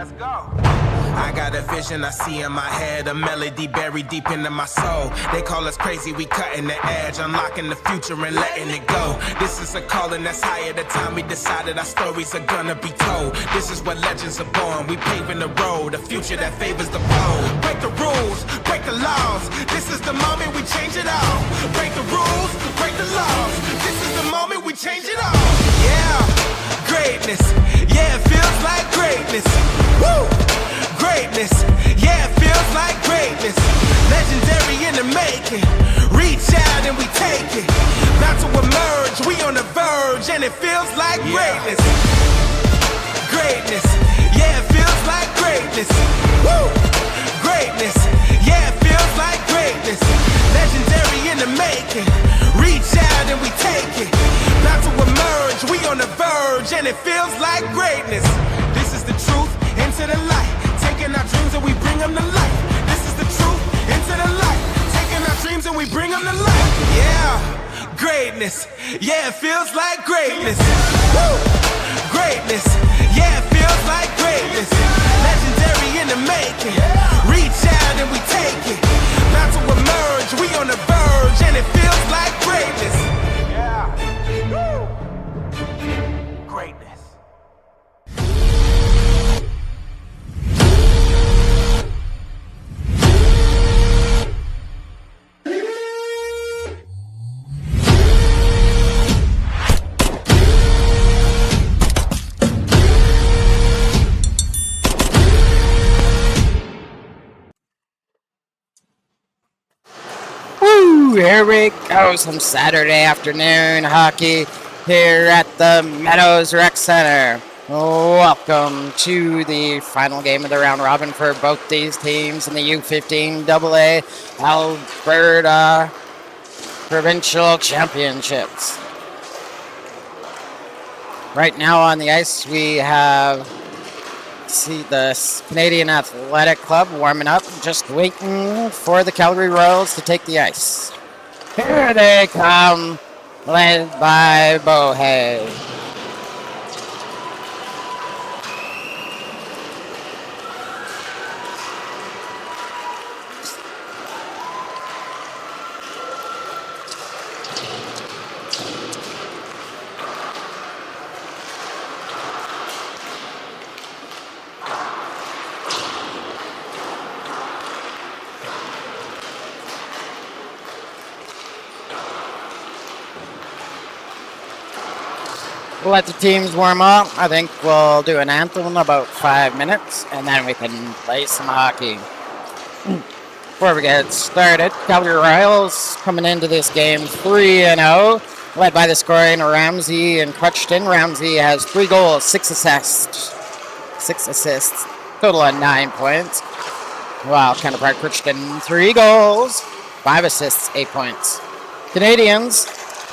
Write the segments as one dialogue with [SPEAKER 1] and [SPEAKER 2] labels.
[SPEAKER 1] Let's go. I got a vision I see in my head, a melody buried deep into my soul. They call us crazy, we cutting the edge, unlocking the future and letting it go. This is a calling that's higher. The time we decided our stories are gonna be told. This is where legends are born. We paving the road, a future that favors the bold. Break the rules, break the laws. This is the moment we change it all. Break the rules, break the laws. This is the moment we change it all. Yeah, greatness. Yeah, it feels like greatness. Woo! Greatness, yeah, it feels like greatness. Legendary in the making. Reach out and we take it. About to emerge, we on the verge, and it feels like greatness. Greatness, yeah, it feels like greatness. Woo! Greatness, yeah, it feels like greatness. Legendary in the making. Reach out and we take it. About to emerge, we on the verge, and it feels like greatness. This is the truth, into the light. Taking our dreams and we bring them to life. This is the truth, into the light. Taking our dreams and we bring them to life. Yeah, greatness. Yeah, it feels like greatness. Woo! Greatness. Yeah, it feels like greatness. Legendary in the making. Reach out and we take it. About to emerge, we on the verge, and it feels like greatness. Yeah. Woo! Greatness.
[SPEAKER 2] Here we go, some Saturday afternoon hockey here at the Meadows Rec Center. Welcome to the final game of the round robin for both these teams in the U15AA Alberta Provincial Championships. Right now on the ice we have the Canadian Athletic Club warming up, just waiting for the Calgary Royals to take the ice. Here they come, led by Bohe. Let the teams warm up. I think we'll do an anthem in about 5 minutes, and then we can play some hockey. Before we get started, Calgary Royals coming into this game 3-0, led by the scoring Ramsey and Crutchton. Ramsey has 3 goals, 6 assists, total of 9 points. While counterpart Crutchton, 3 goals, 5 assists, 8 points. Canadians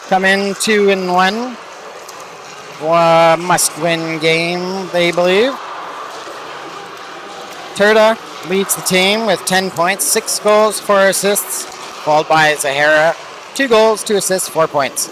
[SPEAKER 2] come in 2-1. Must-win game, they believe. Turda leads the team with 10 points, 6 goals, 4 assists, followed by Zahara, 2 goals, 2 assists, 4 points.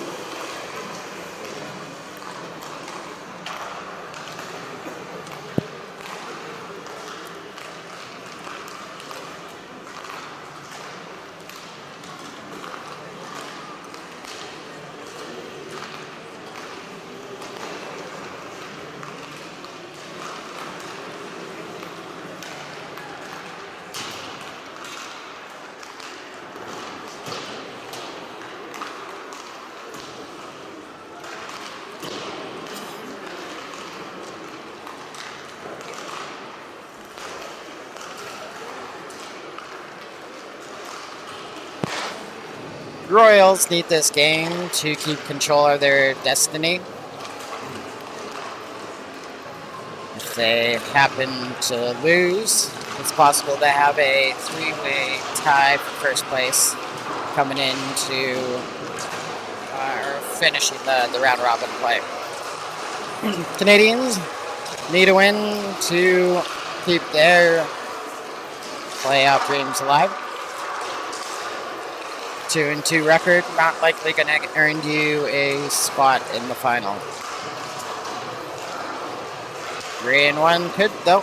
[SPEAKER 2] Royals need this game to keep control of their destiny. If they happen to lose, it's possible to have a 3-way tie for first place coming into finishing the round robin play. Canadians need a win to keep their playoff dreams alive. 2-2 record, not likely going to earn you a spot in the final. 3-1 could, though.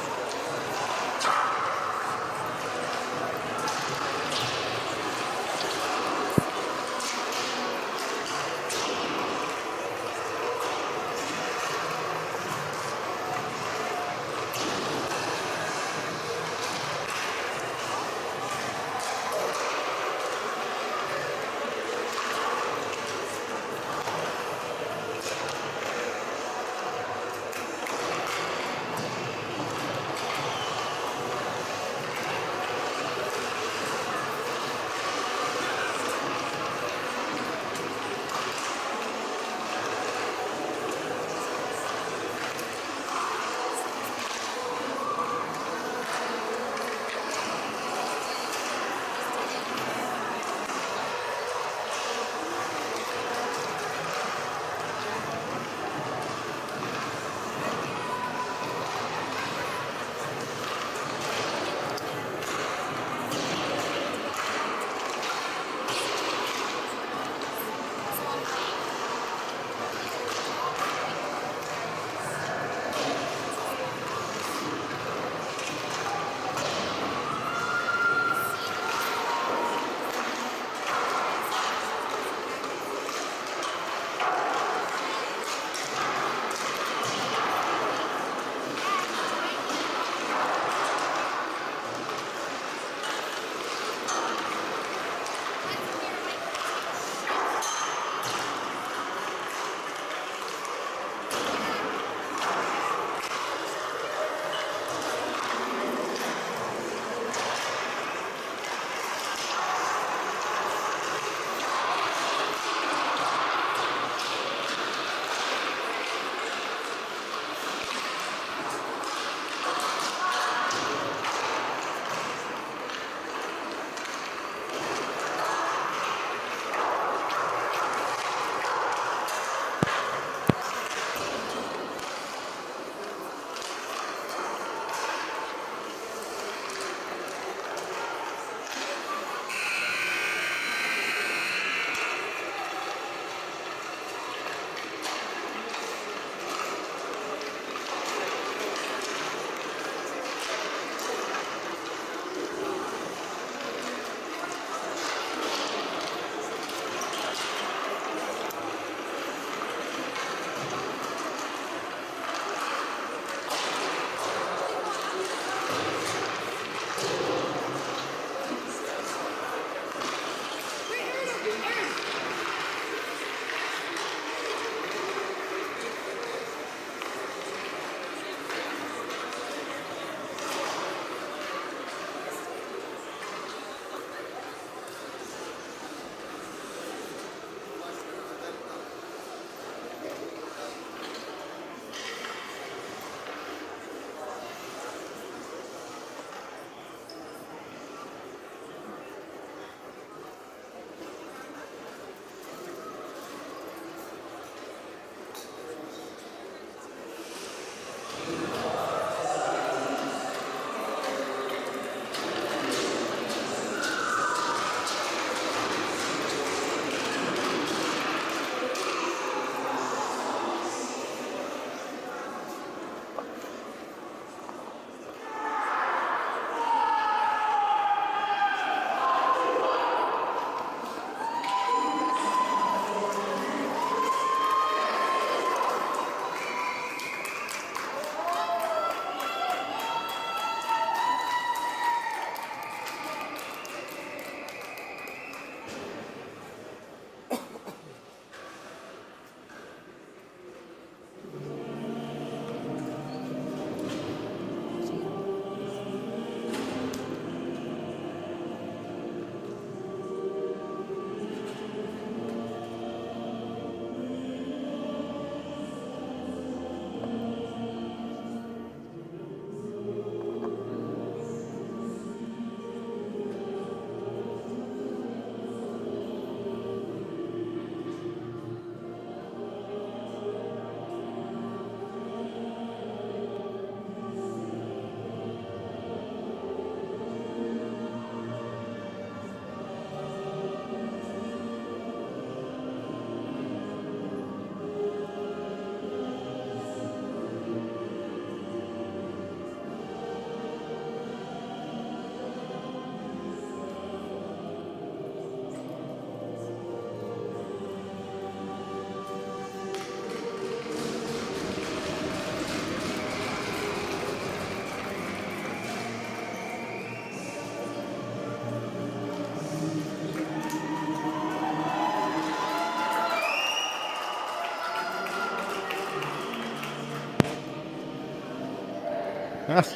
[SPEAKER 2] Thought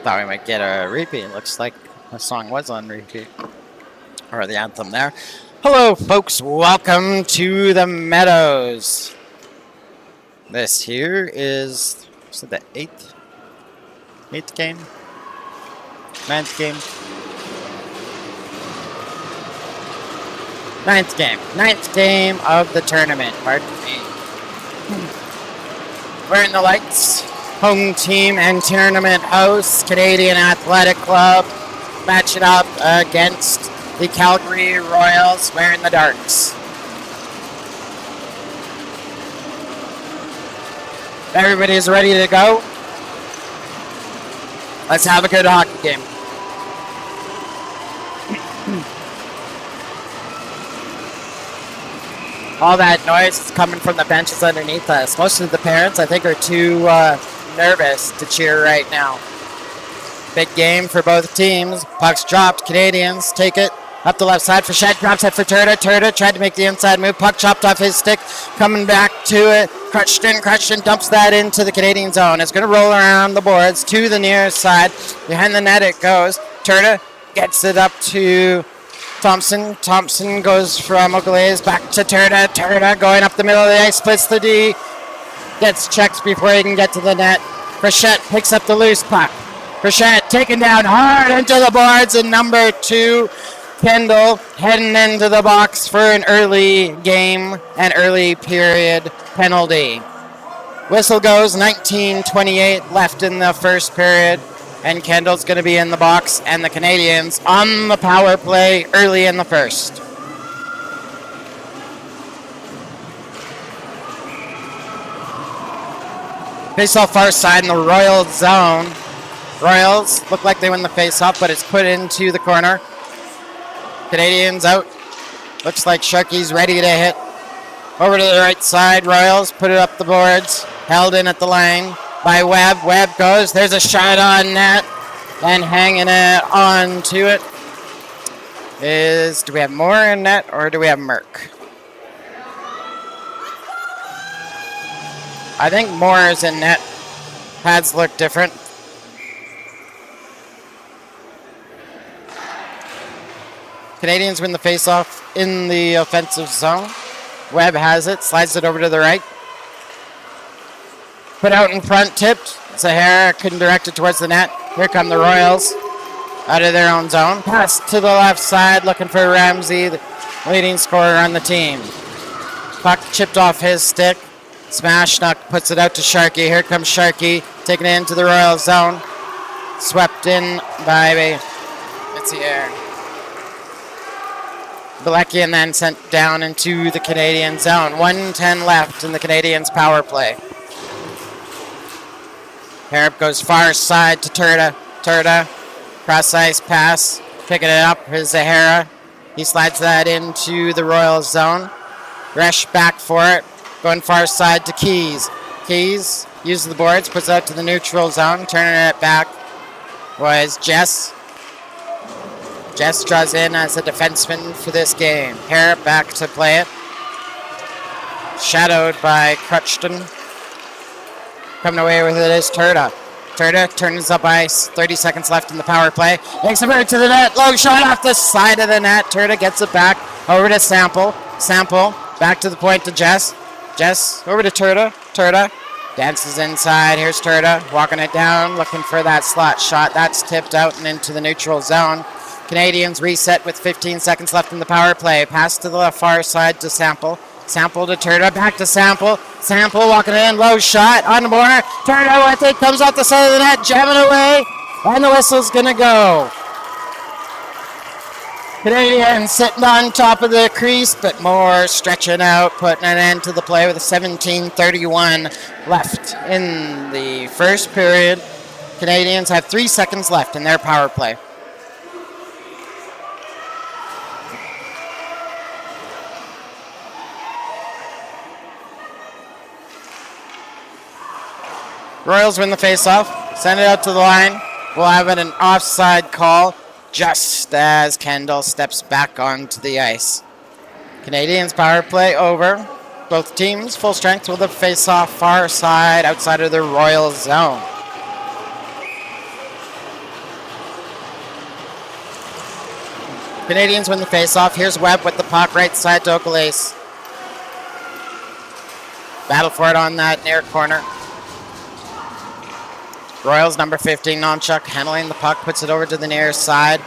[SPEAKER 2] we might get a repeat. Looks like the song was on repeat. Or the anthem there. Hello, folks. Welcome to the Meadows. This here is it the eighth game? Ninth game? Ninth game of the tournament. Pardon me. We're in the lights. Home team and tournament host, Canadian Athletic Club, matching up against the Calgary Royals. Wearing the darks. Everybody's ready to go. Let's have a good hockey game. All that noise is coming from the benches underneath us. Most of the parents, I think, are too nervous to cheer right now. Big game for both teams. Puck's dropped. Canadians take it up the left side. Frechette drops it for Turda. Turda tried to make the inside move. Puck chopped off his stick. Coming back to it. Crutchton dumps that into the Canadian zone. It's going to roll around the boards to the near side. Behind the net it goes. Turda gets it up to Thompson. Thompson goes from Oglaze back to Turda. Turda going up the middle of the ice. Splits the D. Gets checked before he can get to the net. Frechette picks up the loose puck. Frechette taken down hard into the boards. And number 2, Kendall heading into the box for an early game and early period penalty. Whistle goes, 19:28 left in the first period, and Kendall's going to be in the box, and the Canadians on the power play early in the first. Face-off far side in the Royals zone. Royals look like they win the face-off, but it's put into the corner. Canadians out. Looks like Sharky's ready to hit. Over to the right side. Royals put it up the boards. Held in at the line by Webb. Webb goes. There's a shot on net. And hanging it on to it is, do we have Moore in net or do we have Merck? I think Moore is in net. Pads look different. Canadians win the faceoff in the offensive zone. Webb has it, slides it over to the right. Put out in front, tipped. Zahara couldn't direct it towards the net. Here come the Royals out of their own zone. Pass to the left side, looking for Ramsey, the leading scorer on the team. Puck chipped off his stick. Smash Snuck puts it out to Sharkey. Here comes Sharkey, taking it into the Royals zone. Swept in by Metier. Bilecki and then sent down into the Canadian zone. 1:10 left in the Canadians' power play. Harrop goes far side to Turda. Turda, cross ice pass, picking it up is Zahara. He slides that into the Royals zone. Resch back for it, going far side to Keys. Keys uses the boards, puts it out to the neutral zone, turning it back was Jess. Jess draws in as a defenseman for this game. Harrop back to play it. Shadowed by Crutchton. Coming away with it is Turda. Turda turns up ice. 30 seconds left in the power play. Makes a move to the net. Low shot off the side of the net. Turda gets it back over to Sample. Sample back to the point to Jess. Jess over to Turda. Turda dances inside. Here's Turda walking it down, looking for that slot shot. That's tipped out and into the neutral zone. Canadians reset with 15 seconds left in the power play. Pass to the far side to Sample. Sample to Turda, back to Sample. Sample walking in, low shot on the border. Turda with it, comes off the side of the net, jamming away, and the whistle's gonna go. Canadians sitting on top of the crease, but more stretching out, putting an end to the play with 17:31 left in the first period. Canadians have 3 seconds left in their power play. Royals win the faceoff. Send it out to the line. We'll have it an offside call just as Kendall steps back onto the ice. Canadians power play over. Both teams full strength with a face-off far side outside of the Royals zone. Canadians win the face-off. Here's Webb with the puck right side to Okalace. Battle for it on that near corner. Royals number 15, Nonchuk, handling the puck, puts it over to the near side.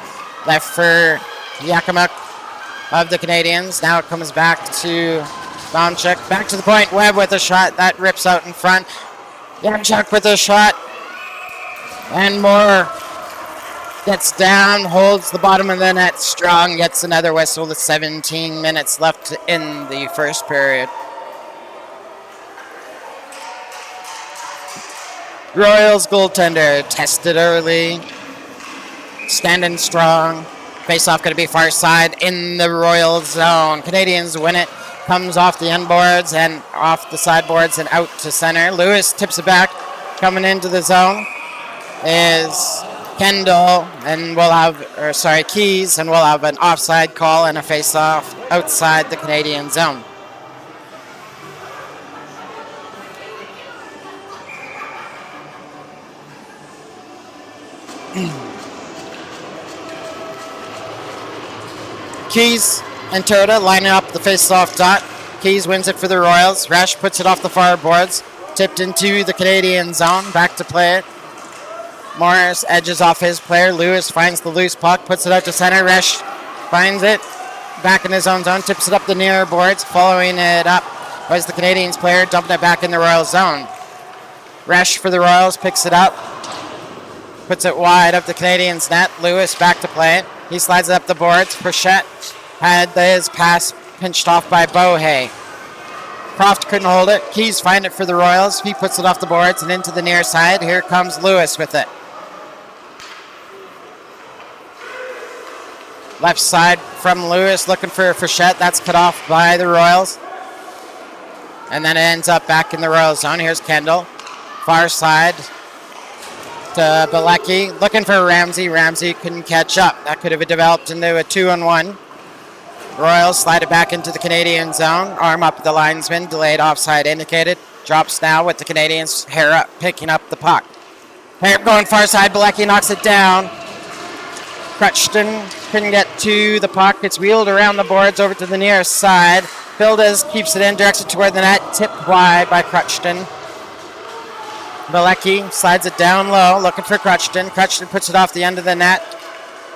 [SPEAKER 2] Left for Yakimuk of the Canadians. Now it comes back to Nonchuk. Back to the point. Webb with a shot. That rips out in front. Yakimuk with a shot. And more. Gets down, holds the bottom of the net strong, gets another whistle with 17 minutes left in the first period. Royals goaltender tested early, standing strong. Face-off going to be far side in the Royals zone. Canadians win it. Comes off the end boards and off the sideboards and out to center. Lewis tips it back. Coming into the zone is Kendall, and we'll have, Keys, and we'll have an offside call and a face-off outside the Canadian zone. Keys and Toda lining up the face-off dot. Keys wins it for the Royals. Resch puts it off the far boards. Tipped into the Canadian zone. Back to play it. Morris edges off his player. Lewis finds the loose puck. Puts it out to center. Resch finds it. Back in his own zone. Tips it up the near boards. Following it up was the Canadians player. Dumping it back in the Royals zone. Resch for the Royals. Picks it up. Puts it wide of the Canadians' net. Lewis back to play it. He slides it up the boards. Frechette had his pass pinched off by Bohe. Croft couldn't hold it. Keys find it for the Royals. He puts it off the boards and into the near side. Here comes Lewis with it. Left side from Lewis looking for Frechette. That's cut off by the Royals. And then it ends up back in the Royals zone. Here's Kendall. Far side to Bilecki, looking for Ramsey. Ramsey couldn't catch up. That could have developed into a 2-on-1. Royals slide it back into the Canadian zone. Arm up the linesman. Delayed offside indicated. Drops now with the Canadians. Hair up, picking up the puck. Hair going far side. Bilecki knocks it down. Crutchton couldn't get to the puck. It's wheeled around the boards over to the near side. Bildes keeps it in, directs it toward the net. Tipped wide by Crutchton. Bilecki slides it down low, looking for Crutchton. Crutchton puts it off the end of the net.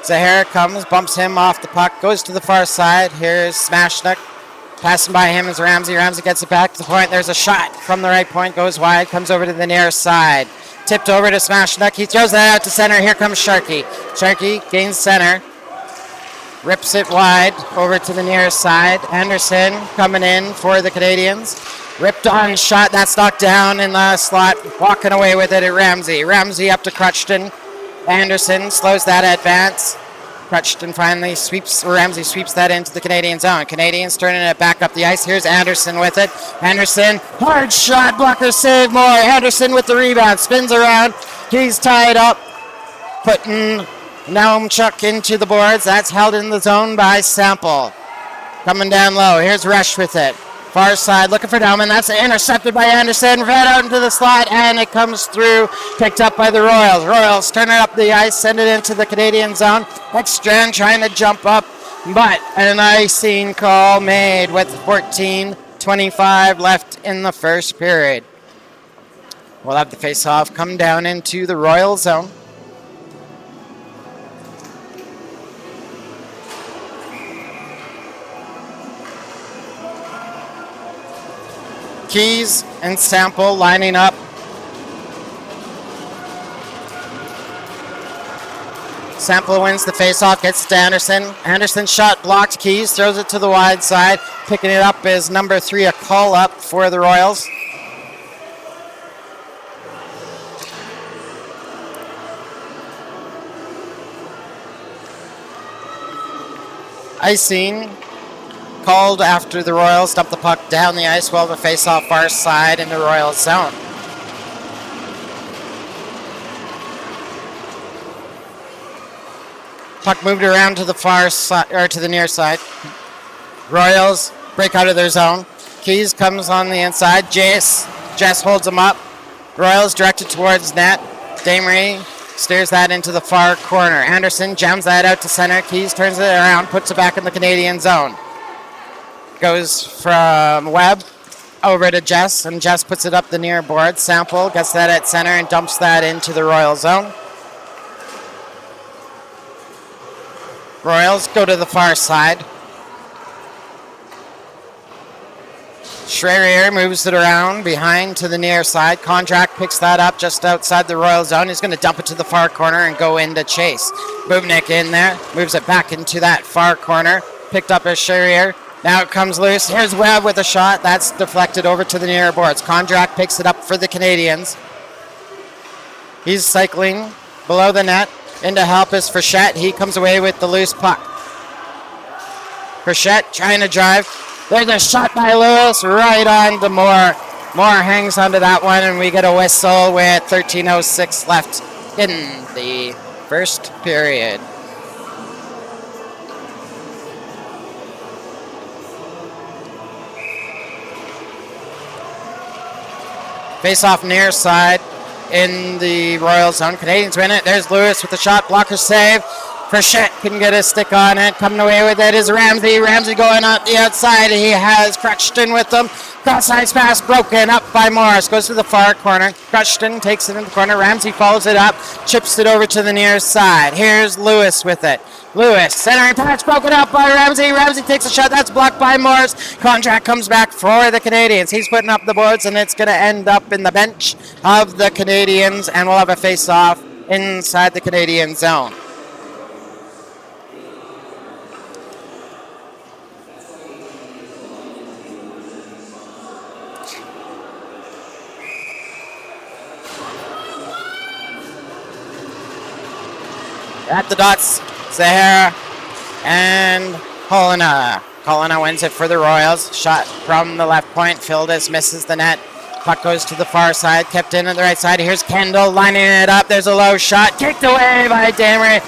[SPEAKER 2] Zahara comes, bumps him off the puck, goes to the far side. Here's Smashnook. Passing by him is Ramsey. Ramsey gets it back to the point. There's a shot from the right point, goes wide, comes over to the near side. Tipped over to Smashnook. He throws that out to center. Here comes Sharkey. Sharkey gains center. Rips it wide over to the near side. Anderson coming in for the Canadians. Ripped on shot. That's knocked down in the slot. Walking away with it at Ramsey. Ramsey up to Crutchton. Anderson slows that advance. Crutchton finally sweeps, Ramsey sweeps that into the Canadian zone. Canadians turning it back up the ice. Here's Anderson with it. Anderson, hard shot, blocker save more. Anderson with the rebound, spins around. He's tied up, putting Naumchuk into the boards. That's held in the zone by Sample. Coming down low. Here's Resch with it. Far side, looking for Nauman. That's intercepted by Anderson. Right out into the slot, and it comes through. Picked up by the Royals. Royals turn it up the ice, send it into the Canadian zone. Ekstrand trying to jump up, but an icing call made with 14:25 left in the first period. We'll have the face-off come down into the Royal zone. Keys and Sample lining up. Sample wins the faceoff, gets it to Anderson. Anderson shot blocked. Keys throws it to the wide side. Picking it up is number 3, a call up for the Royals. Icing called after the Royals dump the puck down the ice. Well, the face-off far side in the Royals zone. Puck moved around to the far side, or to the near side. Royals break out of their zone. Keys comes on the inside. Jess holds him up. Royals directed towards net. Damery steers that into the far corner. Anderson jams that out to center. Keys turns it around, puts it back in the Canadian zone. Goes from Webb over to Jess, and Jess puts it up the near board. Sample gets that at center and dumps that into the Royal zone. Royals go to the far side. Schreier moves it around behind to the near side. Contract picks that up just outside the Royal zone. He's going to dump it to the far corner and go into chase. Bubnik in there, moves it back into that far corner. Picked up as Schreier. Now it comes loose. Here's Webb with a shot. That's deflected over to the near boards. Contract picks it up for the Canadians. He's cycling below the net. In to help is Frechette. He comes away with the loose puck. Frechette trying to drive. There's a shot by Lewis right on to Moore. Moore hangs onto that one, and we get a whistle with 13:06 left in the first period. Face off near side in the Royal zone. Canadians win it. There's Lewis with the shot blocker save. Frechette can get a stick on it. Coming away with it is Ramsey. Ramsey going up the outside. He has Crutchton with them. Cross-ice pass broken up by Morris. Goes to the far corner. Crutchton takes it in the corner. Ramsey follows it up. Chips it over to the near side. Here's Lewis with it. Lewis, centering pass broken up by Ramsey. Ramsey takes a shot. That's blocked by Morris. Contract comes back for the Canadians. He's putting up the boards, and it's going to end up in the bench of the Canadians, and we'll have a face-off inside the Canadian zone. At the dots, Zahara and Colina. Colina wins it for the Royals. Shot from the left point. Fildes misses the net. Puck goes to the far side. Kept in on the right side. Here's Kendall lining it up. There's a low shot. Kicked away by Damery.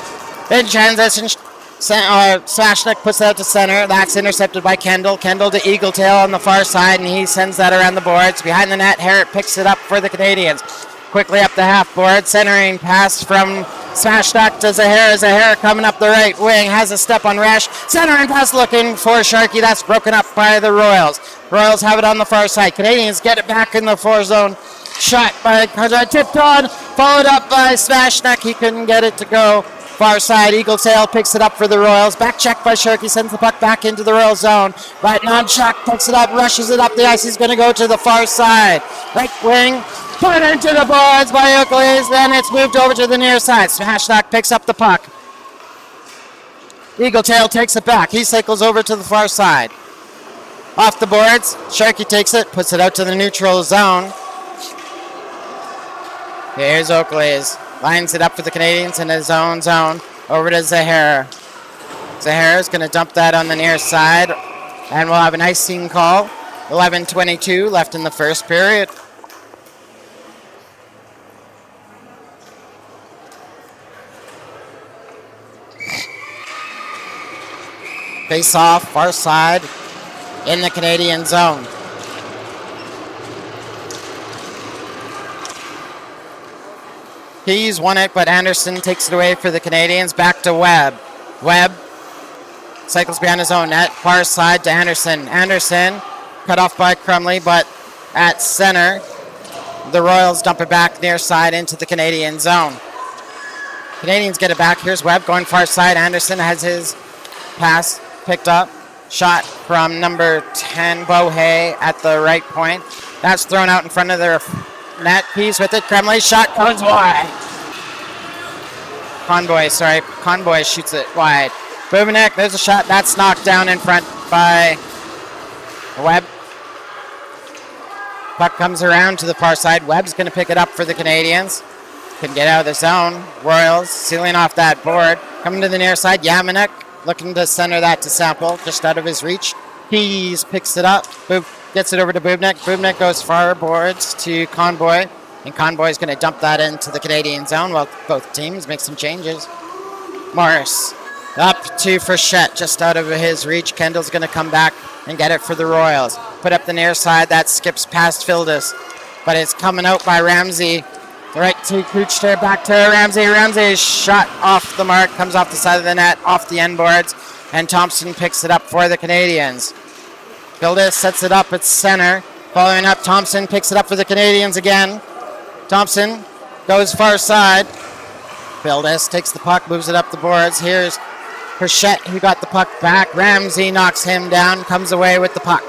[SPEAKER 2] In transition, Slashnik puts it out to center. That's intercepted by Kendall. Kendall to Eagletail on the far side, and he sends that around the boards. Behind the net, Harrett picks it up for the Canadians. Quickly up the half board. Centering pass from Smashback to Zahara. Zahara coming up the right wing. Has a step on Rash. Centering pass looking for Sharkey. That's broken up by the Royals. Royals have it on the far side. Canadians get it back in the 4 zone. Shot by Conrad. Tipped on. Followed up by Smashback. He couldn't get it to go. Far side. Eagletail picks it up for the Royals. Back check by Sharkey. Sends the puck back into the Royal zone. Right Nonchak picks it up. Rushes it up the ice. He's going to go to the far side. Right wing. Put into the boards by Oakley's, then it's moved over to the near side. Smashback picks up the puck. Eagletail takes it back. He cycles over to the far side. Off the boards, Sharkey takes it, puts it out to the neutral zone. Here's Oakley's. Lines it up for the Canadians in his own zone. Over to Zahara. Zahara's going to dump that on the near side, and we'll have an icing call. 11:22 left in the first period. Face off, far side, in the Canadian zone. He's won it, but Anderson takes it away for the Canadians. Back to Webb. Webb cycles behind his own net. Far side to Anderson. Anderson cut off by Crumley, but at center, the Royals dump it back near side into the Canadian zone. Canadians get it back. Here's Webb going far side. Anderson has his pass picked up. Shot from number 10, Bohe, at the right point. That's thrown out in front of their net. He's with it. Kremley's shot goes wide. Conboy shoots it wide. Bubinek, there's a shot. That's knocked down in front by Webb. Puck comes around to the far side. Webb's going to pick it up for the Canadians. Can get out of the zone. Royals sealing off that board. Coming to the near side, Yamanek. Looking to center that to Sample, just out of his reach. He's picks it up, gets it over to Bubnik. Bubnik goes far boards to Conboy, and Conboy's going to dump that into the Canadian zone while both teams make some changes. Morris up to Frechette, just out of his reach. Kendall's going to come back and get it for the Royals. put up the near side. That skips past Fildus, but it's coming out by Ramsey. Right to Kuchter, back to Ramsey. Ramsey shot off the mark, comes off the side of the net, off the end boards, and Thompson picks it up for the Canadians. Fildus sets it up at center. Following up, Thompson picks it up for the Canadians again. Thompson goes far side. Fildus takes the puck, moves it up the boards. Here's Perchette, who got the puck back. Ramsey knocks him down, comes away with the puck.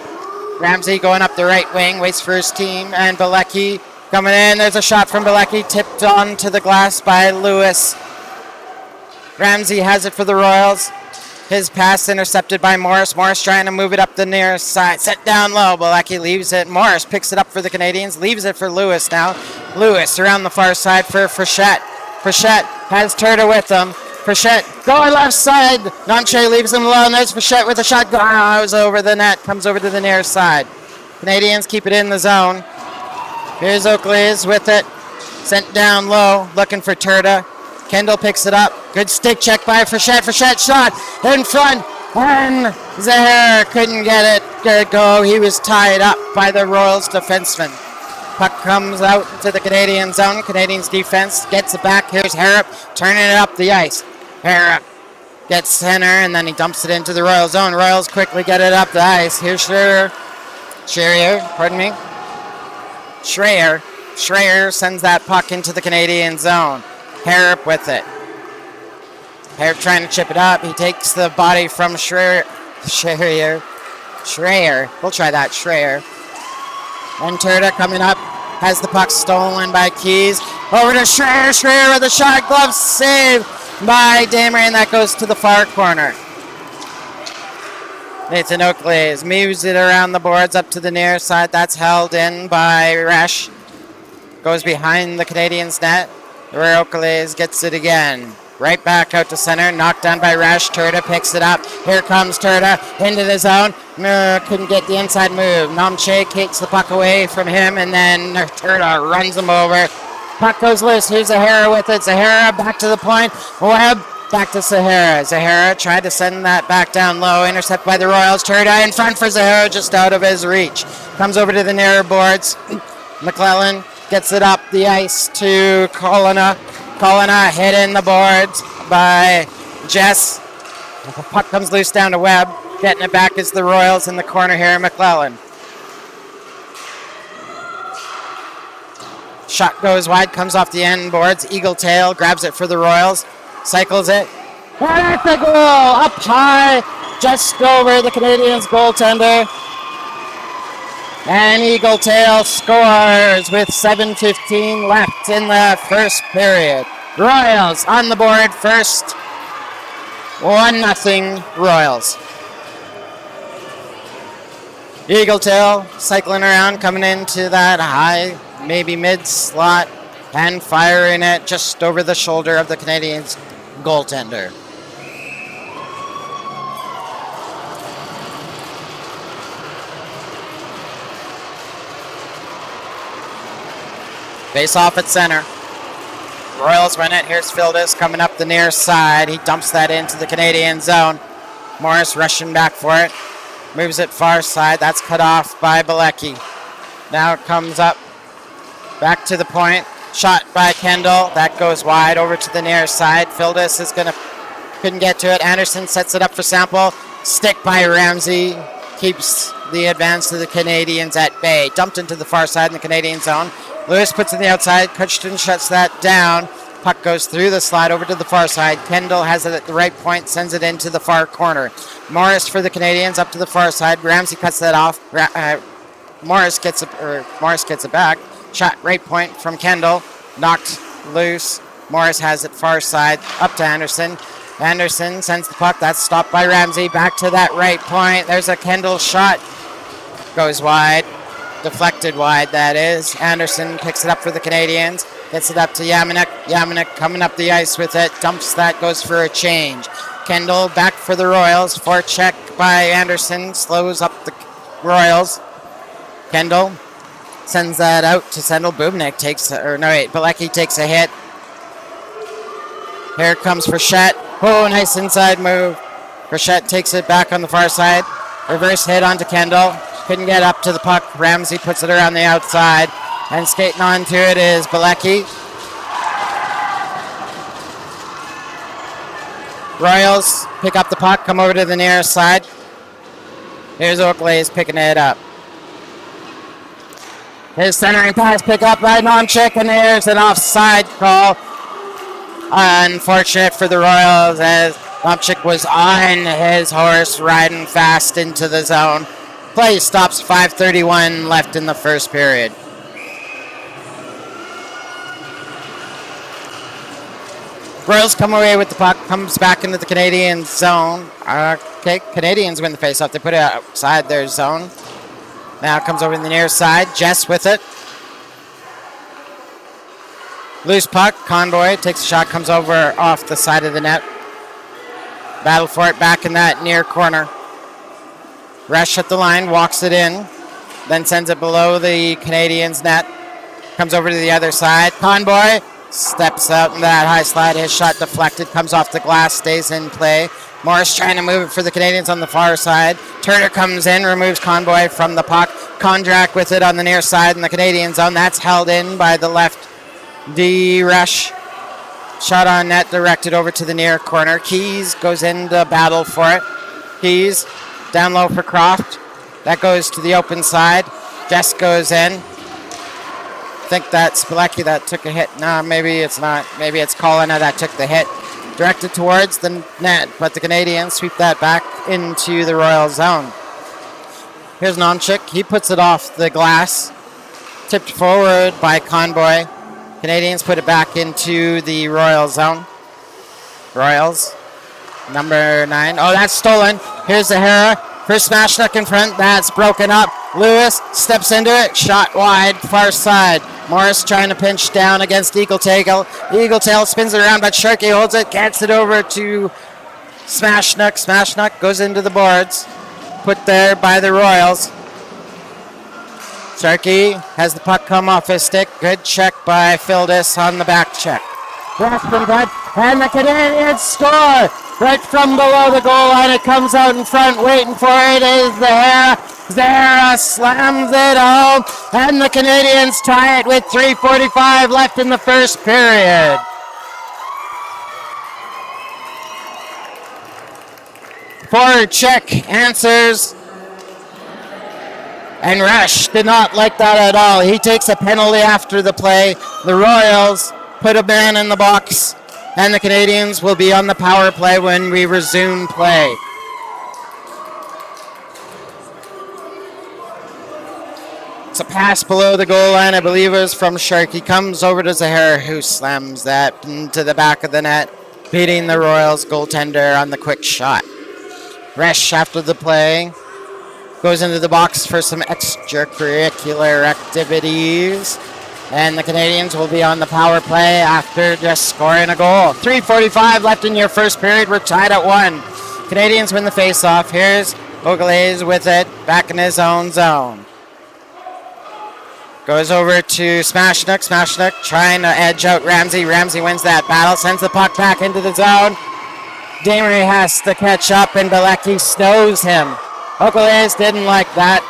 [SPEAKER 2] Ramsey going up the right wing, waits for his team, and Bilecki coming in. There's a shot from Bilecki, tipped onto the glass by Lewis. Ramsey has it for the Royals. His pass intercepted by Morris. Morris trying to move it up the near side. Set down low. Bilecki leaves it. Morris picks it up for the Canadians. Leaves it for Lewis now. Lewis around the far side for Frechette. Frechette has Turda with him. Frechette going left side. Nonche leaves him alone. There's Frechette with a shot. Goes over the net. Comes over to the near side. Canadians keep it in the zone. Here's Oakley's with it. Sent down low. Looking for Turda. Kendall picks it up. Good stick check by Frechette. Frechette shot in front. And Zahir couldn't get it. Good go. He was tied up by the Royals defenseman. Puck comes out to the Canadian zone. Canadians defense gets it back. Here's Harrop turning it up the ice. Harrop gets center and then he dumps it into the Royal zone. Royals quickly get it up the ice. Here's Schreier. Schreier sends that puck into the Canadian zone. Harrop with it. Harrop trying to chip it up. He takes the body from Schreier. We'll try that. Schreier. And Turda coming up. Has the puck stolen by Keys. Over to Schreier. Schreier with a shot. Glove save by Damer. And that goes to the far corner. Nathan Oakley moves it around the boards up to the near side. That's held in by Resch. Goes behind the Canadians' net. Where Oakley gets it again. Right back out to center. Knocked down by Resch. Turda picks it up. Here comes Turda into the zone. Couldn't get the inside move. Nomche kicks the puck away from him, and then Turda runs him over. Puck goes loose. Here's Zahara with it. Zahara back to the point. Webb back to Zahara. Zahara tried to send that back down low. Intercept by the Royals. Turda in front for Zahara, just out of his reach. Comes over to the nearer boards. McClellan gets it up the ice to Colina. Colina hit in the boards by Jess. The puck comes loose down to Webb. Getting it back is the Royals in the corner here, McClellan. Shot goes wide, comes off the end boards. Eagle tail grabs it for the Royals. Cycles it. And at the goal! Up high, just over the Canadians' goaltender. And Eagle Tail scores with 7:15 left in the first period. Royals on the board first. 1-0 Royals. Eagle Tail cycling around, coming into that high, maybe mid slot, and firing it just over the shoulder of the Canadians' goaltender. Face off at center. Royals win it. Here's Fildus coming up the near side. He dumps that into the Canadian zone. Morris rushing back for it. Moves it far side. That's cut off by Bilecki. Now it comes up. Back to the point. Shot by Kendall. That goes wide over to the near side. Fildus is couldn't get to it. Anderson sets it up for Sample. Stick by Ramsey. Keeps the advance to the Canadians at bay. Dumped into the far side in the Canadian zone. Lewis puts it in the outside. Kutchton shuts that down. Puck goes through the slot over to the far side. Kendall has it at the right point, sends it into the far corner. Morris for the Canadians up to the far side. Ramsey cuts that off. Morris gets it back. Shot right point from Kendall. Knocked loose. Morris has it far side up to Anderson. Anderson sends the puck. That's stopped by Ramsey. Back to that right point. There's a Kendall shot. Goes wide. Deflected wide, that is. Anderson picks it up for the Canadians. Gets it up to Yamanek. Yamanek coming up the ice with it. Dumps that, goes for a change. Kendall back for the Royals. Forecheck by Anderson. Slows up the Royals. Kendall sends that out to Sendel. Bubnik Bilecki takes a hit. Here comes Frechette. Oh, nice inside move. Frechette takes it back on the far side. Reverse hit onto Kendall. couldn't get up to the puck. Ramsey puts it around the outside, and skating onto it is Bilecki. Royals pick up the puck, come over to the near side. Here's Oakley's picking it up. His centering pass pick up by Nomchik, and there's an offside call. Unfortunate for the Royals as Nomchik was on his horse riding fast into the zone. Play stops, 5:31 left in the first period. Royals come away with the puck, comes back into the Canadian zone. Okay, Canadians win the faceoff. They put it outside their zone. Now it comes over to the near side. Jess with it. Loose puck. Convoy takes a shot, comes over off the side of the net. Battle for it back in that near corner. Rush at the line, walks it in, then sends it below the Canadians' net. Comes over to the other side. Convoy steps out in that high slide. His shot deflected, comes off the glass, stays in play. Morris trying to move it for the Canadians on the far side. Turner comes in, removes Convoy from the puck. Kondrak with it on the near side in the Canadian zone. That's held in by the left D rush. Shot on net directed over to the near corner. Keys goes into battle for it. Keys down low for Croft. That goes to the open side. Jess goes in. I think that's Bilecki that took a hit. No, maybe it's not. Maybe it's Colina that took the hit. Directed towards the net, but the Canadians sweep that back into the Royal zone. Here's Nomchik. He puts it off the glass. Tipped forward by Convoy. Canadians put it back into the Royal zone. Royals, number 9. Oh, that's stolen. Here's Zahara. First smash knock in front. That's broken up. Lewis steps into it. Shot wide, far side. Morris trying to pinch down against Eagletail. Eagletail spins it around, but Sharkey holds it. Gets it over to Smash Nook. Smash Nook goes into the boards. Put there by the Royals. Sharkey has the puck come off his stick. Good check by Fildis on the back check. Western good, and the Canadians score right from below the goal line. It comes out in front, waiting for it is Zahara. Zahara slams it home, and the Canadians tie it with 3:45 left in the first period. Forward check answers. And Rush did not like that at all. He takes a penalty after the play. The Royals put a man in the box, and the Canadians will be on the power play when we resume play. It's a pass below the goal line. I believe it was from Shark. He comes over to Zahara, who slams that into the back of the net, beating the Royals goaltender on the quick shot. Rush after the play goes into the box for some extracurricular activities. And the Canadians will be on the power play after just scoring a goal. 3:45 left in your first period. We're tied at 1. Canadians win the faceoff. Here's Oglaze with it, back in his own zone. Goes over to Smashnook. Smashnook trying to edge out Ramsey. Ramsey wins that battle, sends the puck back into the zone. Damery has to catch up, and Bilecki snows him. Oglaze didn't like that.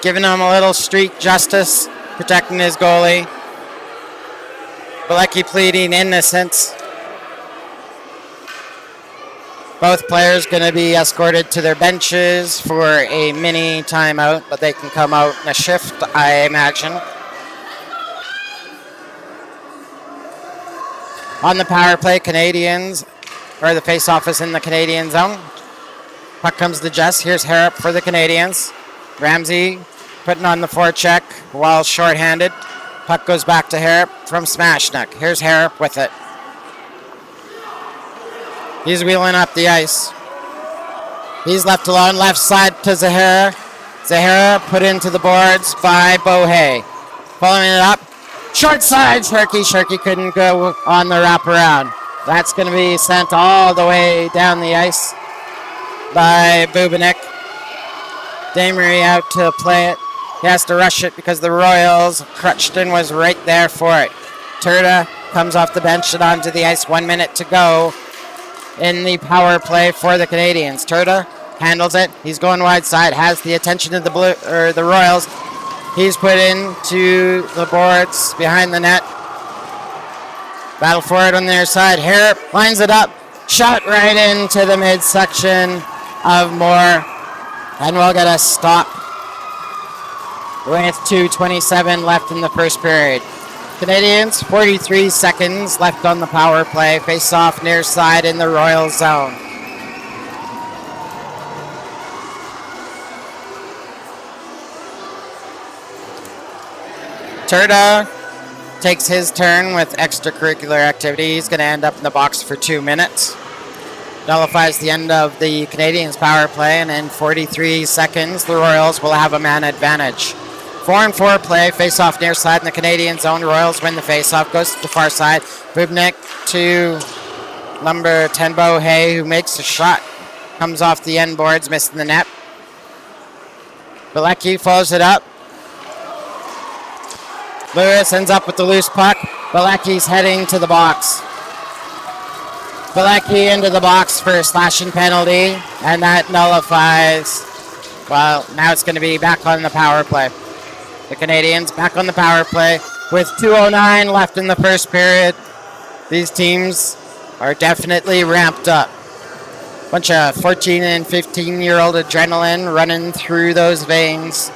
[SPEAKER 2] Giving him a little street justice, protecting his goalie. Bilecki pleading innocence. Both players going to be escorted to their benches for a mini timeout, but they can come out in a shift, I imagine. On the power play, Canadians, or the face-off is in the Canadian zone. Puck comes to Jess. Here's Harrop for the Canadians. Ramsey putting on the forecheck while shorthanded. Puck goes back to Harrop from Smashnook. Here's Harrop with it. He's wheeling up the ice. He's left alone, left side to Zahara. Zahara put into the boards by Bohe. Pulling it up. Short side, Sharkey. Sharkey couldn't go on the wraparound. That's going to be sent all the way down the ice by Bubenik. Damery out to play it. He has to rush it because the Royals, Crutchton was right there for it. Turda comes off the bench and onto the ice. 1 minute to go in the power play for the Canadians. Turda handles it. He's going wide side, has the attention of the Royals. He's put into the boards behind the net. Battle for it on their side. Harrop lines it up. Shot right into the midsection of Moore. And we'll get a stop with 2:27 left in the first period. Canadians, 43 seconds left on the power play. Face off near side in the Royal zone. Turda takes his turn with extracurricular activity. He's going to end up in the box for 2 minutes. Nullifies the end of the Canadians' power play, and in 43 seconds, the Royals will have a man advantage. 4-on-4 play, face-off near side in the Canadian zone. Royals win the face-off, goes to the far side. Bubnik to number 10, Bohe, who makes a shot. Comes off the end boards, missing the net. Bilecki follows it up. Lewis ends up with the loose puck. Bilecki's heading to the box. Bilecki into the box for a slashing penalty, and that nullifies. Well, now it's going to be back on the power play. The Canadians back on the power play with 2:09 left in the first period. These teams are definitely ramped up. Bunch of 14 and 15-year-old adrenaline running through those veins.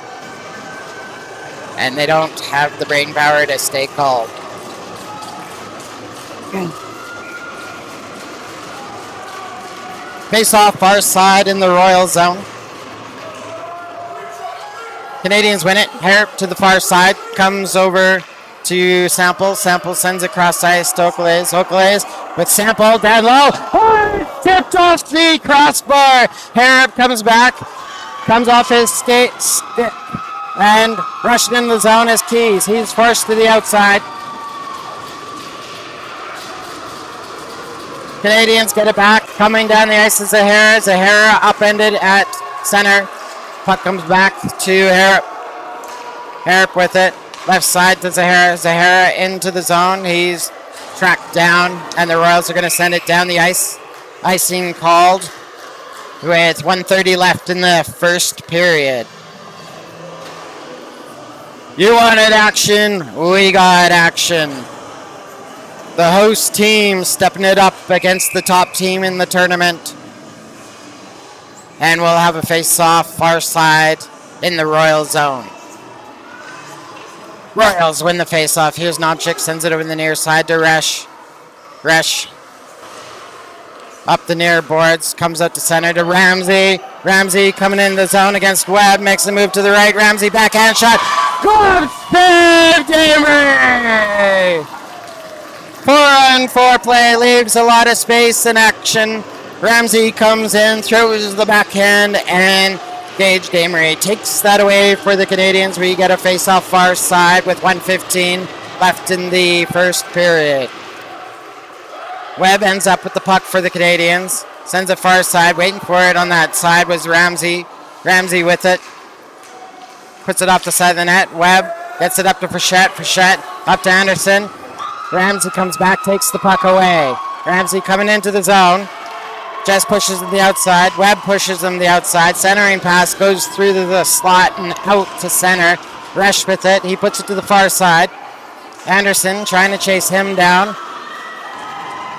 [SPEAKER 2] And they don't have the brain power to stay calm. Face off far side in the Royal zone. Canadians win it. Harrop to the far side. Comes over to Sample. Sample sends it cross ice to Oakleys. Oakleys with Sample down low. Oh, tipped off the crossbar. Harrop comes back. Comes off his stick. And rushing in the zone is Keys. He's forced to the outside. Canadians get it back. Coming down the ice is Zahara. Zahara upended at center. Puck comes back to Harrop. Harrop with it. Left side to Zahara. Zahara into the zone. He's tracked down, and the Royals are going to send it down the ice. Icing called with 1:30 left in the first period. You wanted action, we got action. The host team stepping it up against the top team in the tournament. And we'll have a face-off far side in the Royal zone. Royals win the face-off. Here's Nobchik, sends it over the near side to Resch. Resch up the near boards, comes out to center to Ramsey. Ramsey coming in the zone against Webb, makes a move to the right. Ramsey backhand shot. Good save, Gamer! 4-on-4 play leaves a lot of space in action. Ramsey comes in, throws the backhand, and Gage Gamery takes that away for the Canadians. We get a face-off far side with 1:15 left in the first period. Webb ends up with the puck for the Canadians. Sends it far side. Waiting for it on that side was Ramsey. Ramsey with it. Puts it off the side of the net. Webb gets it up to Frechette. Frechette up to Anderson. Ramsey comes back, takes the puck away. Ramsey coming into the zone. Jess pushes him the outside. Webb pushes him the outside. Centering pass goes through the slot and out to center. Resch with it. He puts it to the far side. Anderson trying to chase him down.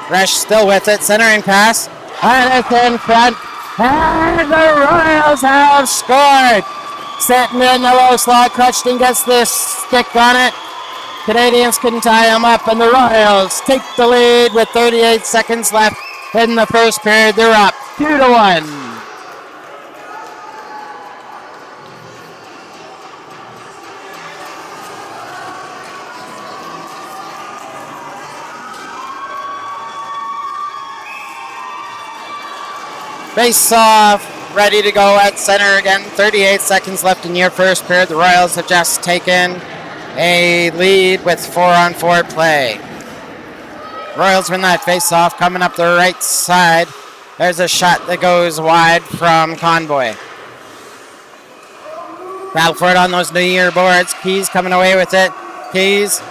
[SPEAKER 2] Resch still with it. Centering pass. And it's in front. And the Royals have scored. Sitting in the low slot. Crutchton gets this stick on it. Canadians couldn't tie him up, and the Royals take the lead with 38 seconds left in the first period. They're up 2-1. Face off, ready to go at center again. 38 seconds left in your first period. The Royals have just taken a lead with 4-on-4 play. Royals win that face-off. Coming up the right side, there's a shot that goes wide from Convoy. Battle for it on those near boards. Keys coming away with it. Keys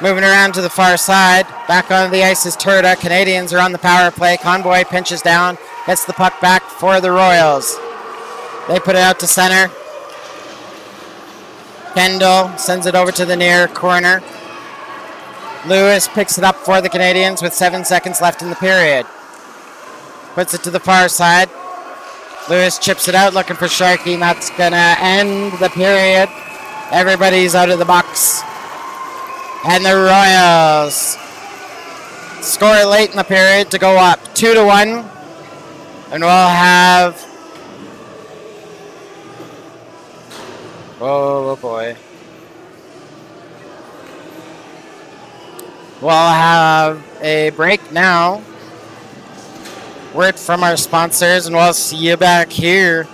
[SPEAKER 2] Moving around to the far side. Back onto the ice is Turda. Canadians are on the power play. Convoy pinches down. Gets the puck back for the Royals. They put it out to center. Kendall sends it over to the near corner. Lewis picks it up for the Canadians with 7 seconds left in the period. Puts it to the far side. Lewis chips it out looking for Sharkey. That's going to end the period. Everybody's out of the box. And the Royals score late in the period to go up 2-1. And we'll have... Oh boy. We'll have a break now. Word from our sponsors, and we'll see you back here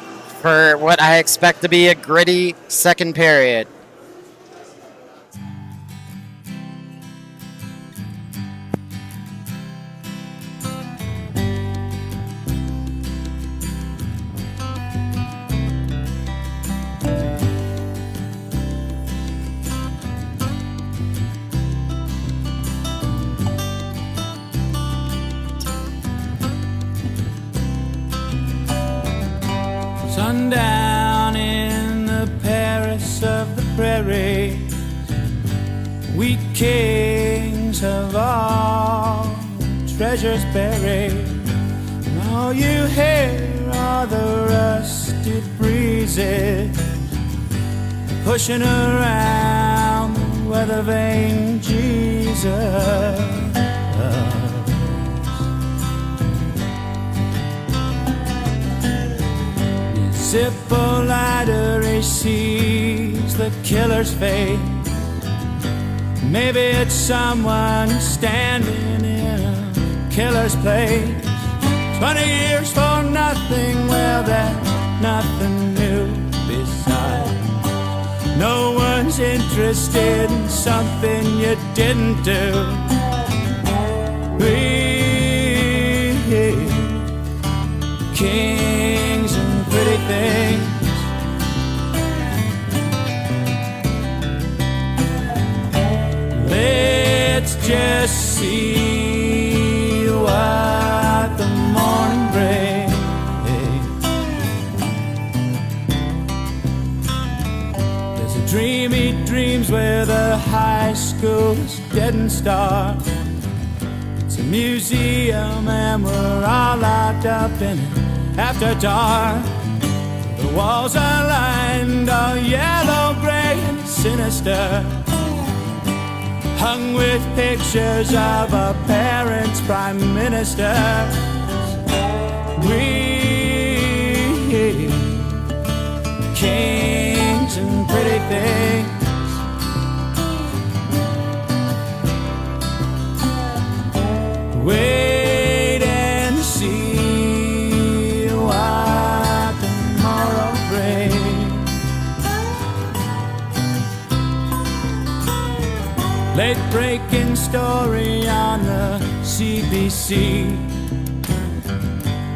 [SPEAKER 2] for what I expect to be a gritty second period.
[SPEAKER 3] Sundown in the Paris of the prairie, we kings of all treasures buried. And all you hear are the rusted breezes pushing around the weather vane Jesus. Zippo-lighter, he sees the killer's fate. Maybe it's someone standing in a killer's place. 20 years for nothing, well, that's nothing new besides. No one's interested in something you didn't do. We kings and pretty things, let's just see what the morning brings. There's a dream he dreams where the high school's dead and stark. It's a museum and we're all locked up in it after dark. The walls are lined all yellow, gray and sinister, hung with pictures of our parents' prime ministers. We kings and pretty things, wait and see what tomorrow brings. Late breaking story on the CBC.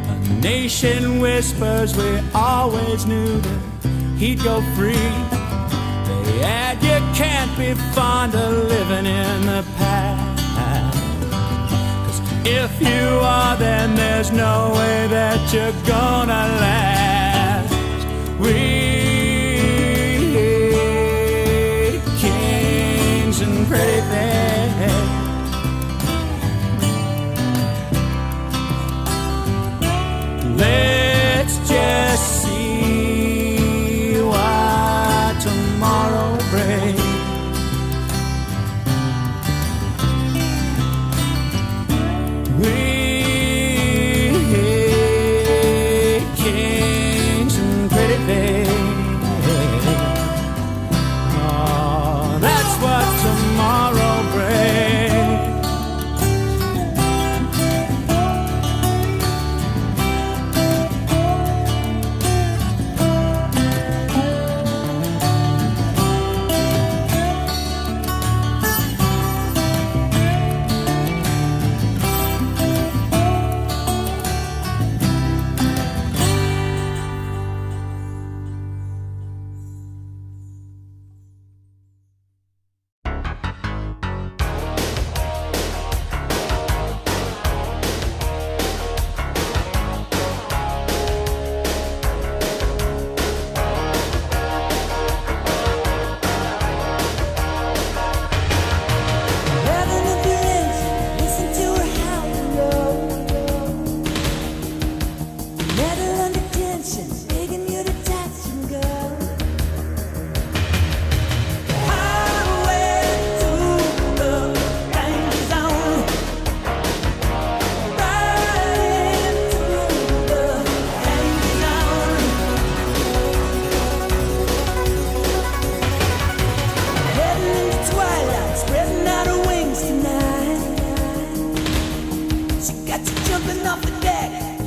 [SPEAKER 3] A nation whispers we always knew that he'd go free. They add you can't be fond of living in the past. If you are, then there's no way that you're gonna last. We kings and pretty things, let's just see what tomorrow brings. We kings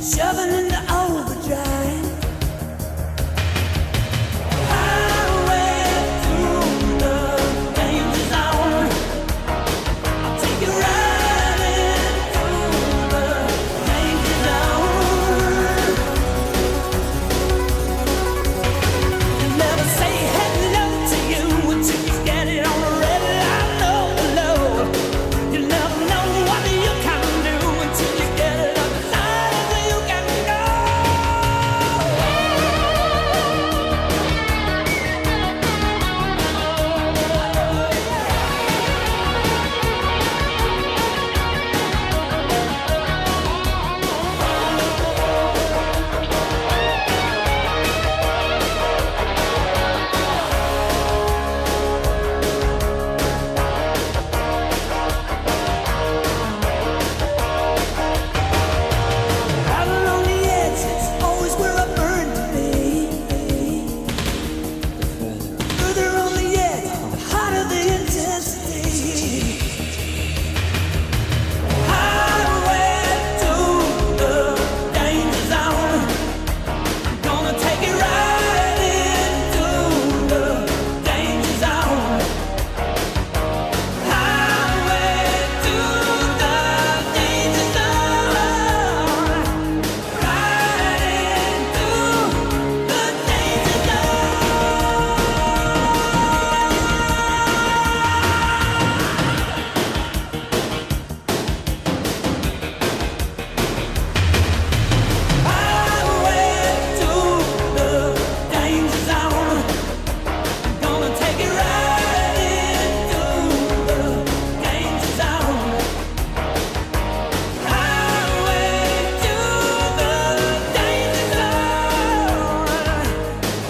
[SPEAKER 3] shoving into overdrive. Highway through the danger zone. I'll take you riding through the danger zone. You never say hello to you until you get it on the red line. No, no. You never know what you can do until you get it up the line and you can go. Out along the edge, it's always where I burn to be. Further on the edge, the hotter the intensity. Highway to the danger zone. I'm gonna take it right into the danger zone. Highway to the danger zone. Right into the danger Highway to the danger zone. I'm gonna take it right into the danger zone. Highway to the danger zone.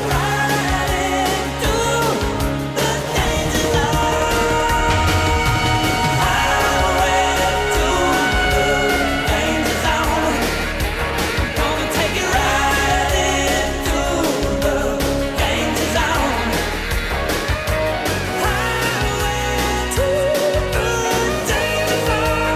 [SPEAKER 3] Right into the danger zone. Highway to the danger zone. Gonna take it right into the danger zone. Highway to the danger zone.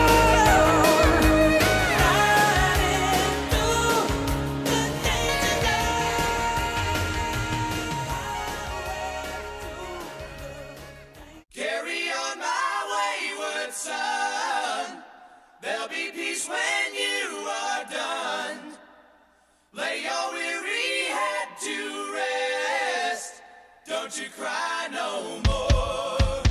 [SPEAKER 1] Carry on, my wayward son. There'll be peace when you are done. Lay your weary head to rest. Don't you cry no more.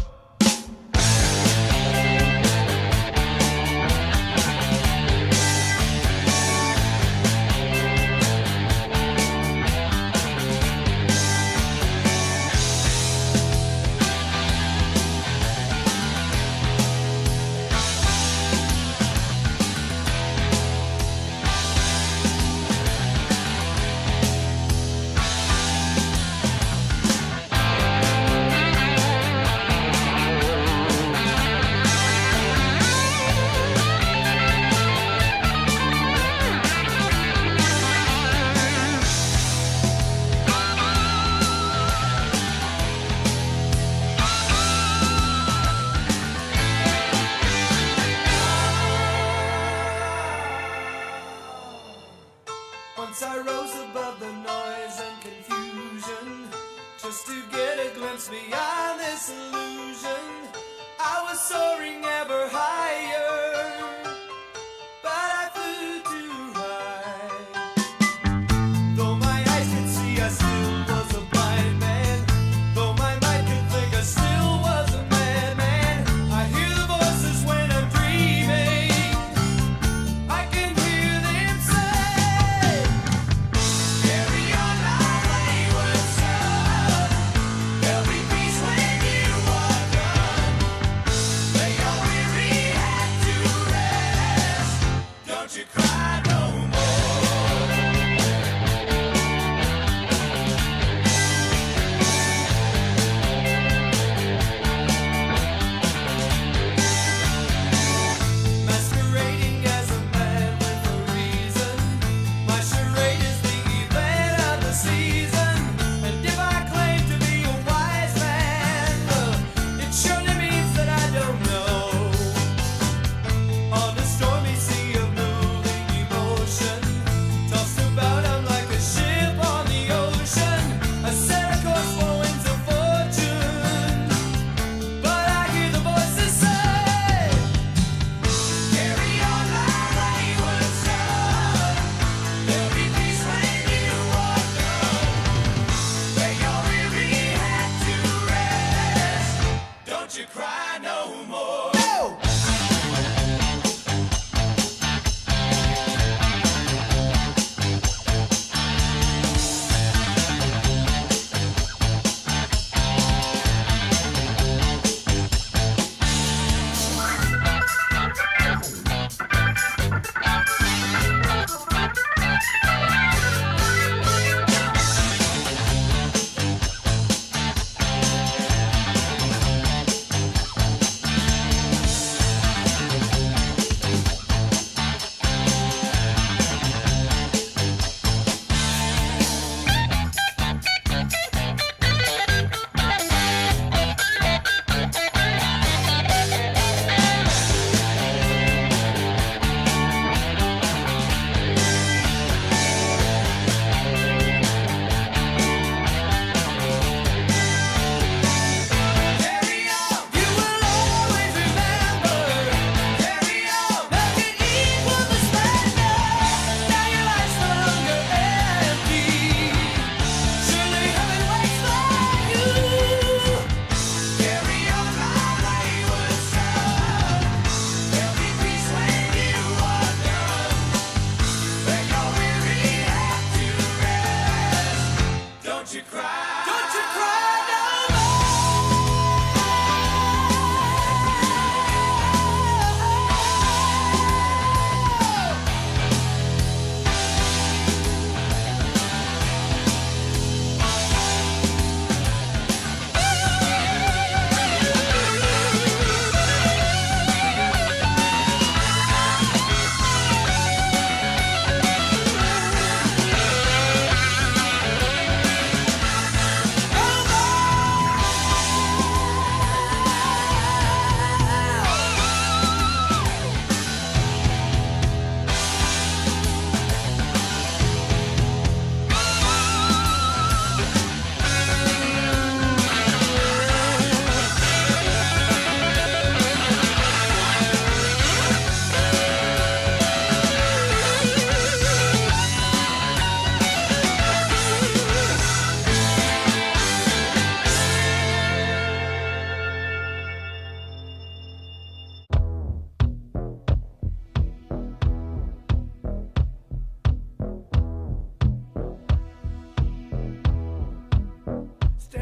[SPEAKER 1] Once I rose above the noise and confusion, just to get a glimpse beyond this illusion. I was soaring ever higher, but I flew too high. Though my eyes could see, I still was a blind man. Though my mind could think, I still was a madman. I hear the voices when I'm dreaming. I can hear them say, carry on, my wayward son. There'll be peace when you are done. Lay your weary head to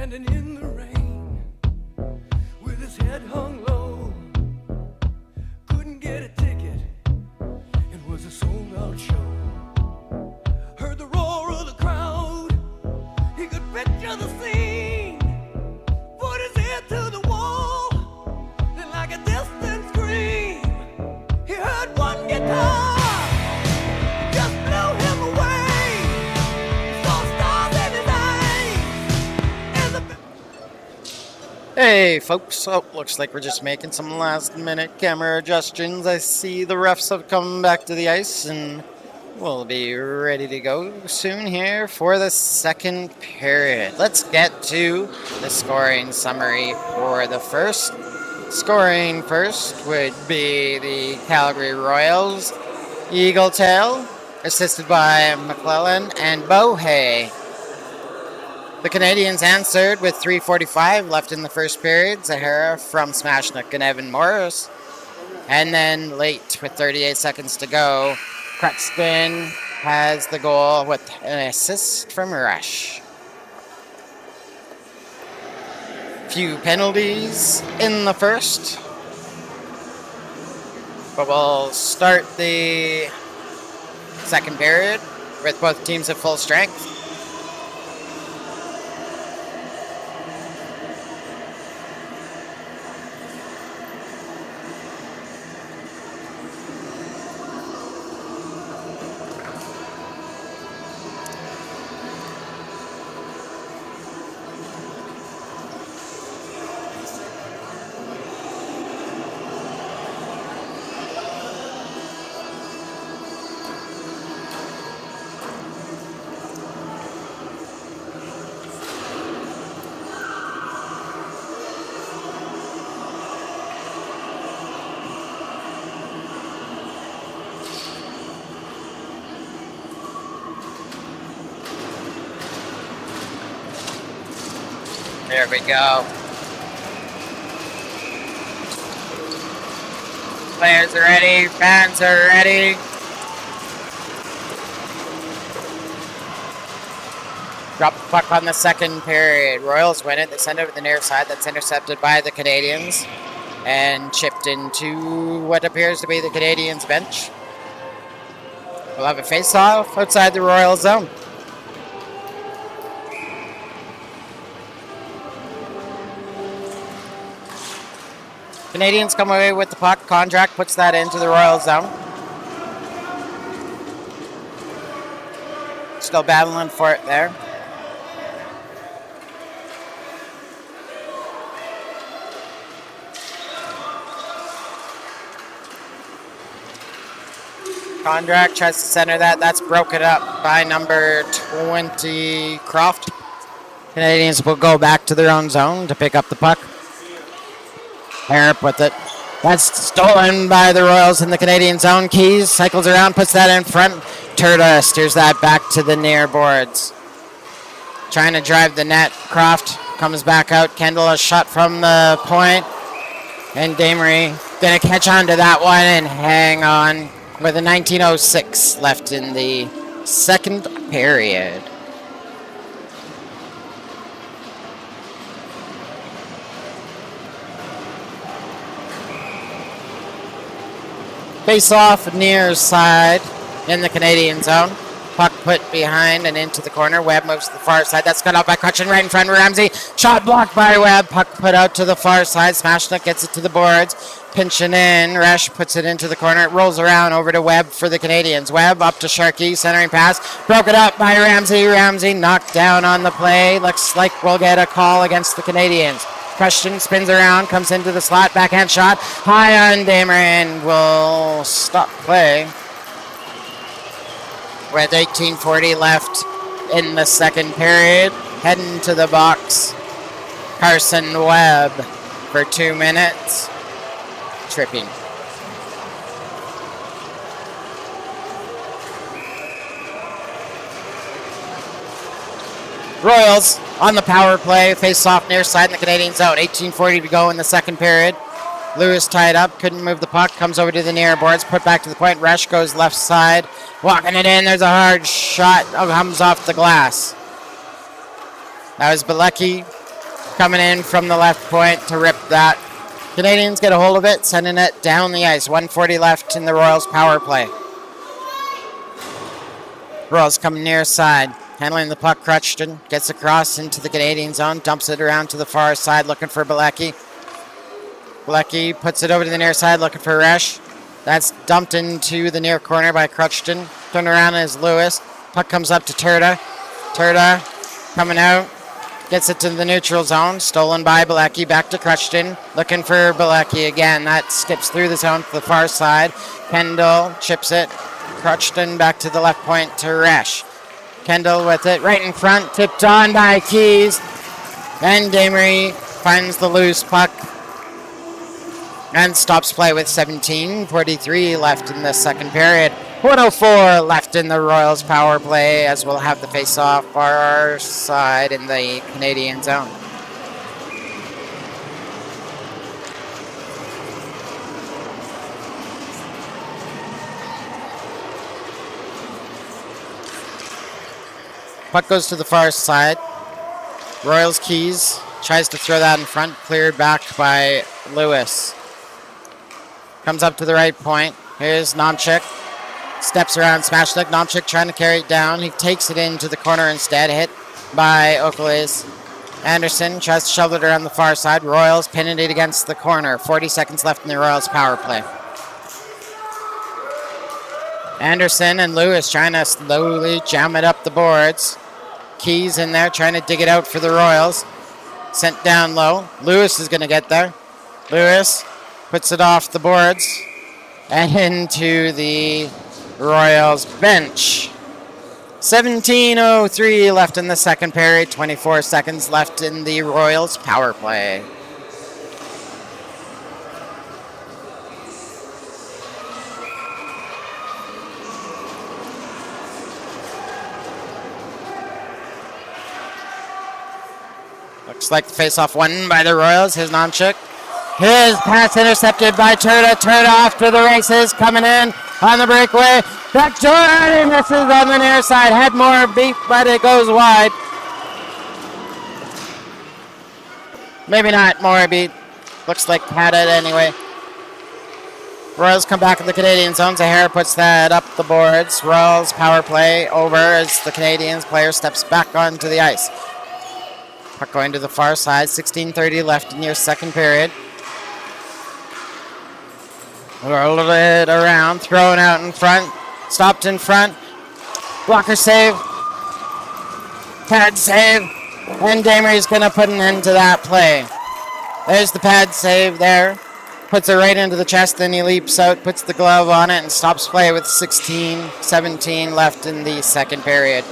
[SPEAKER 4] standing in the rain with his head hung low. Couldn't get a ticket, it was a sold-out show. Heard the roar of the crowd, he could picture the scene. Put his ear to the wall, then like a distant scream, he heard one guitar.
[SPEAKER 2] Hey folks, looks like we're just making some last minute camera adjustments. I see the refs have come back to the ice and we'll be ready to go soon here for the second period. Let's get to the scoring summary for the first. Scoring first would be the Calgary Royals, Eagle Tail, assisted by McClellan and Bohe. The Canadians answered with 3:45 left in the first period. Zahara from Smashnook and Evan Morris. And then late with 38 seconds to go, Crutchton has the goal with an assist from Rush. Few penalties in the first. But we'll start the second period with both teams at full strength. There we go. Players are ready, fans are ready. Drop the puck on the second period. Royals win it. They send it to the near side. That's intercepted by the Canadians and chipped into what appears to be the Canadians' bench. We'll have a face-off outside the Royal zone. Canadians come away with the puck. Contract puts that into the Royal zone. Still battling for it there. Contract tries to center that. That's broken up by number 20, Croft. Canadians will go back to their own zone to pick up the puck. Harrop with it. That's stolen by the Royals in the Canadian zone. Keys cycles around, puts that in front. Turda steers that back to the near boards. Trying to drive the net. Croft comes back out. Kendall, a shot from the point. And Damery going to catch on to that one and hang on with a 19:06 left in the second period. Face off near side in the Canadian zone. Puck put behind and into the corner. Webb moves to the far side. That's cut off by Crutchin right in front of Ramsey. Shot blocked by Webb. Puck put out to the far side. Smashnook gets it to the boards. Pinching in. Resch puts it into the corner. It rolls around over to Webb for the Canadians. Webb up to Sharkey. Centering pass. Broken up by Ramsey. Ramsey knocked down on the play. Looks like we'll get a call against the Canadians. Question spins around, comes into the slot, backhand shot, high on Damer, and will stop play with 18:40 left in the second period. Heading to the box, Carson Webb for 2 minutes. Tripping. Royals on the power play, face off near side in the Canadian zone. 18:40 to go in the second period. Lewis tied up, couldn't move the puck, comes over to the near boards, put back to the point. Resch goes left side, walking it in. There's a hard shot, comes off the glass. That was Bilecki coming in from the left point to rip that. Canadians get a hold of it, sending it down the ice. 1:40 left in the Royals power play. Royals coming near side. Handling the puck, Crutchton gets across into the Canadian zone, dumps it around to the far side, looking for Bilecki. Bilecki puts it over to the near side, looking for Resch. That's dumped into the near corner by Crutchton. Turned around is Lewis. Puck comes up to Turda. Turda coming out. Gets it to the neutral zone. Stolen by Bilecki. Back to Crutchton. Looking for Bilecki again. That skips through the zone to the far side. Kendall chips it. Crutchton back to the left point to Resch. Kendall with it right in front. Tipped on by Keys. And Damery finds the loose puck. And stops play with 17:43 left in the second period. 1:04 left in the Royals power play as we'll have the face-off our side in the Canadian zone. Puck goes to the far side. Royals Keys tries to throw that in front, cleared back by Lewis. Comes up to the right point. Here's Nomchik. Steps around Smashnik. Nomchik trying to carry it down. He takes it into the corner instead. Hit by Oakleys. Anderson tries to shove it around the far side. Royals pinning it against the corner. 40 seconds left in the Royals power play. Anderson and Lewis trying to slowly jam it up the boards. Keys in there trying to dig it out for the Royals. Sent down low. Lewis is going to get there. Lewis puts it off the boards and into the Royals bench. 17:03 left in the second period. 24 seconds left in the Royals power play. Looks like the face-off won by the Royals. Here's Nomchik. His pass intercepted by Turda. Turda off to the races. Coming in on the breakaway. That Jordan misses on the near side. Had more beat, but it goes wide. Maybe not more beat. Looks like had it anyway. Royals come back in the Canadian zone. Zahara puts that up the boards. Royals power play over as the Canadians player steps back onto the ice. Puck going to the far side. 16:30 left in your second period. Roll it around. Thrown out in front. Stopped in front. Blocker save. Pad save. And Damery's going to put an end to that play. There's the pad save there. Puts it right into the chest. Then he leaps out. Puts the glove on it and stops play with 16:17 left in the second period.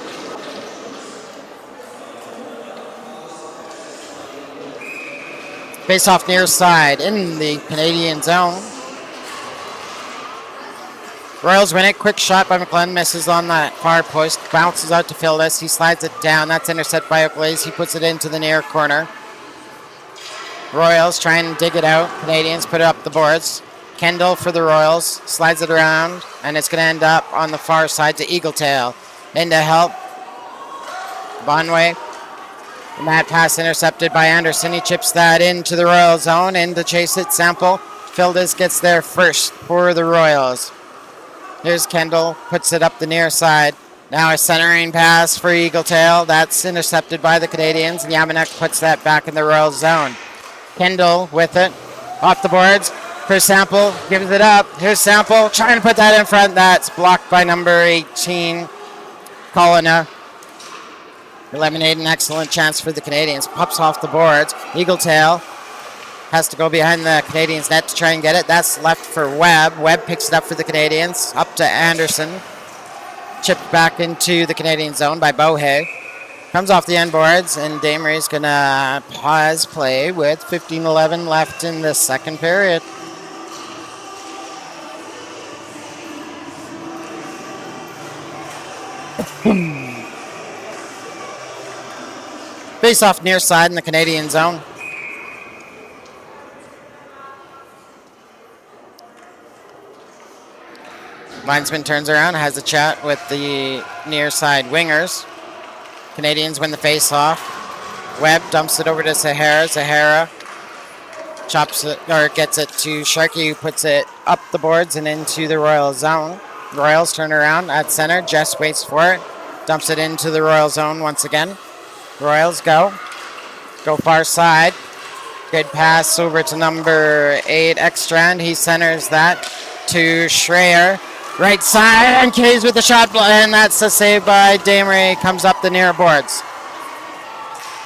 [SPEAKER 2] Face off near side in the Canadian zone. Royals win it. Quick shot by McLean. Misses on that far post. Bounces out to Phildas. He slides it down. That's intercepted by Oakleys. He puts it into the near corner. Royals try and dig it out. Canadians put it up the boards. Kendall for the Royals. Slides it around. And it's going to end up on the far side to Eagletail. In to help. Bonway. And that pass intercepted by Anderson. He chips that into the Royal zone. In to chase it. Sample. Phildas gets there first for the Royals. Here's Kendall. Puts it up the near side. Now a centering pass for Eagletail. That's intercepted by the Canadians. And Yamanek puts that back in the Royal zone. Kendall with it. Off the boards. For Sample. Gives it up. Here's Sample. Trying to put that in front. That's blocked by number 18. Colina. Eliminate an excellent chance for the Canadians. Pops off the boards. Eagletail has to go behind the Canadians' net to try and get it. That's left for Webb. Webb picks it up for the Canadians. Up to Anderson. Chipped back into the Canadian zone by Bohe. Comes off the end boards, and Damery's going to pause play with 15:11 left in the second period. Face off near side in the Canadian zone. Linesman turns around, has a chat with the near side wingers. Canadians win the face off. Webb dumps it over to Sahara. Sahara chops it, or gets it to Sharkey, who puts it up the boards and into the Royal zone. Royals turn around at center. Jess waits for it. Dumps it into the Royal zone once again. Royals go far side. Good pass over to number 8, Ekstrand. He centers that to Schreier. Right side, and Kays with the shot, and that's a save by Damery. Comes up the near boards.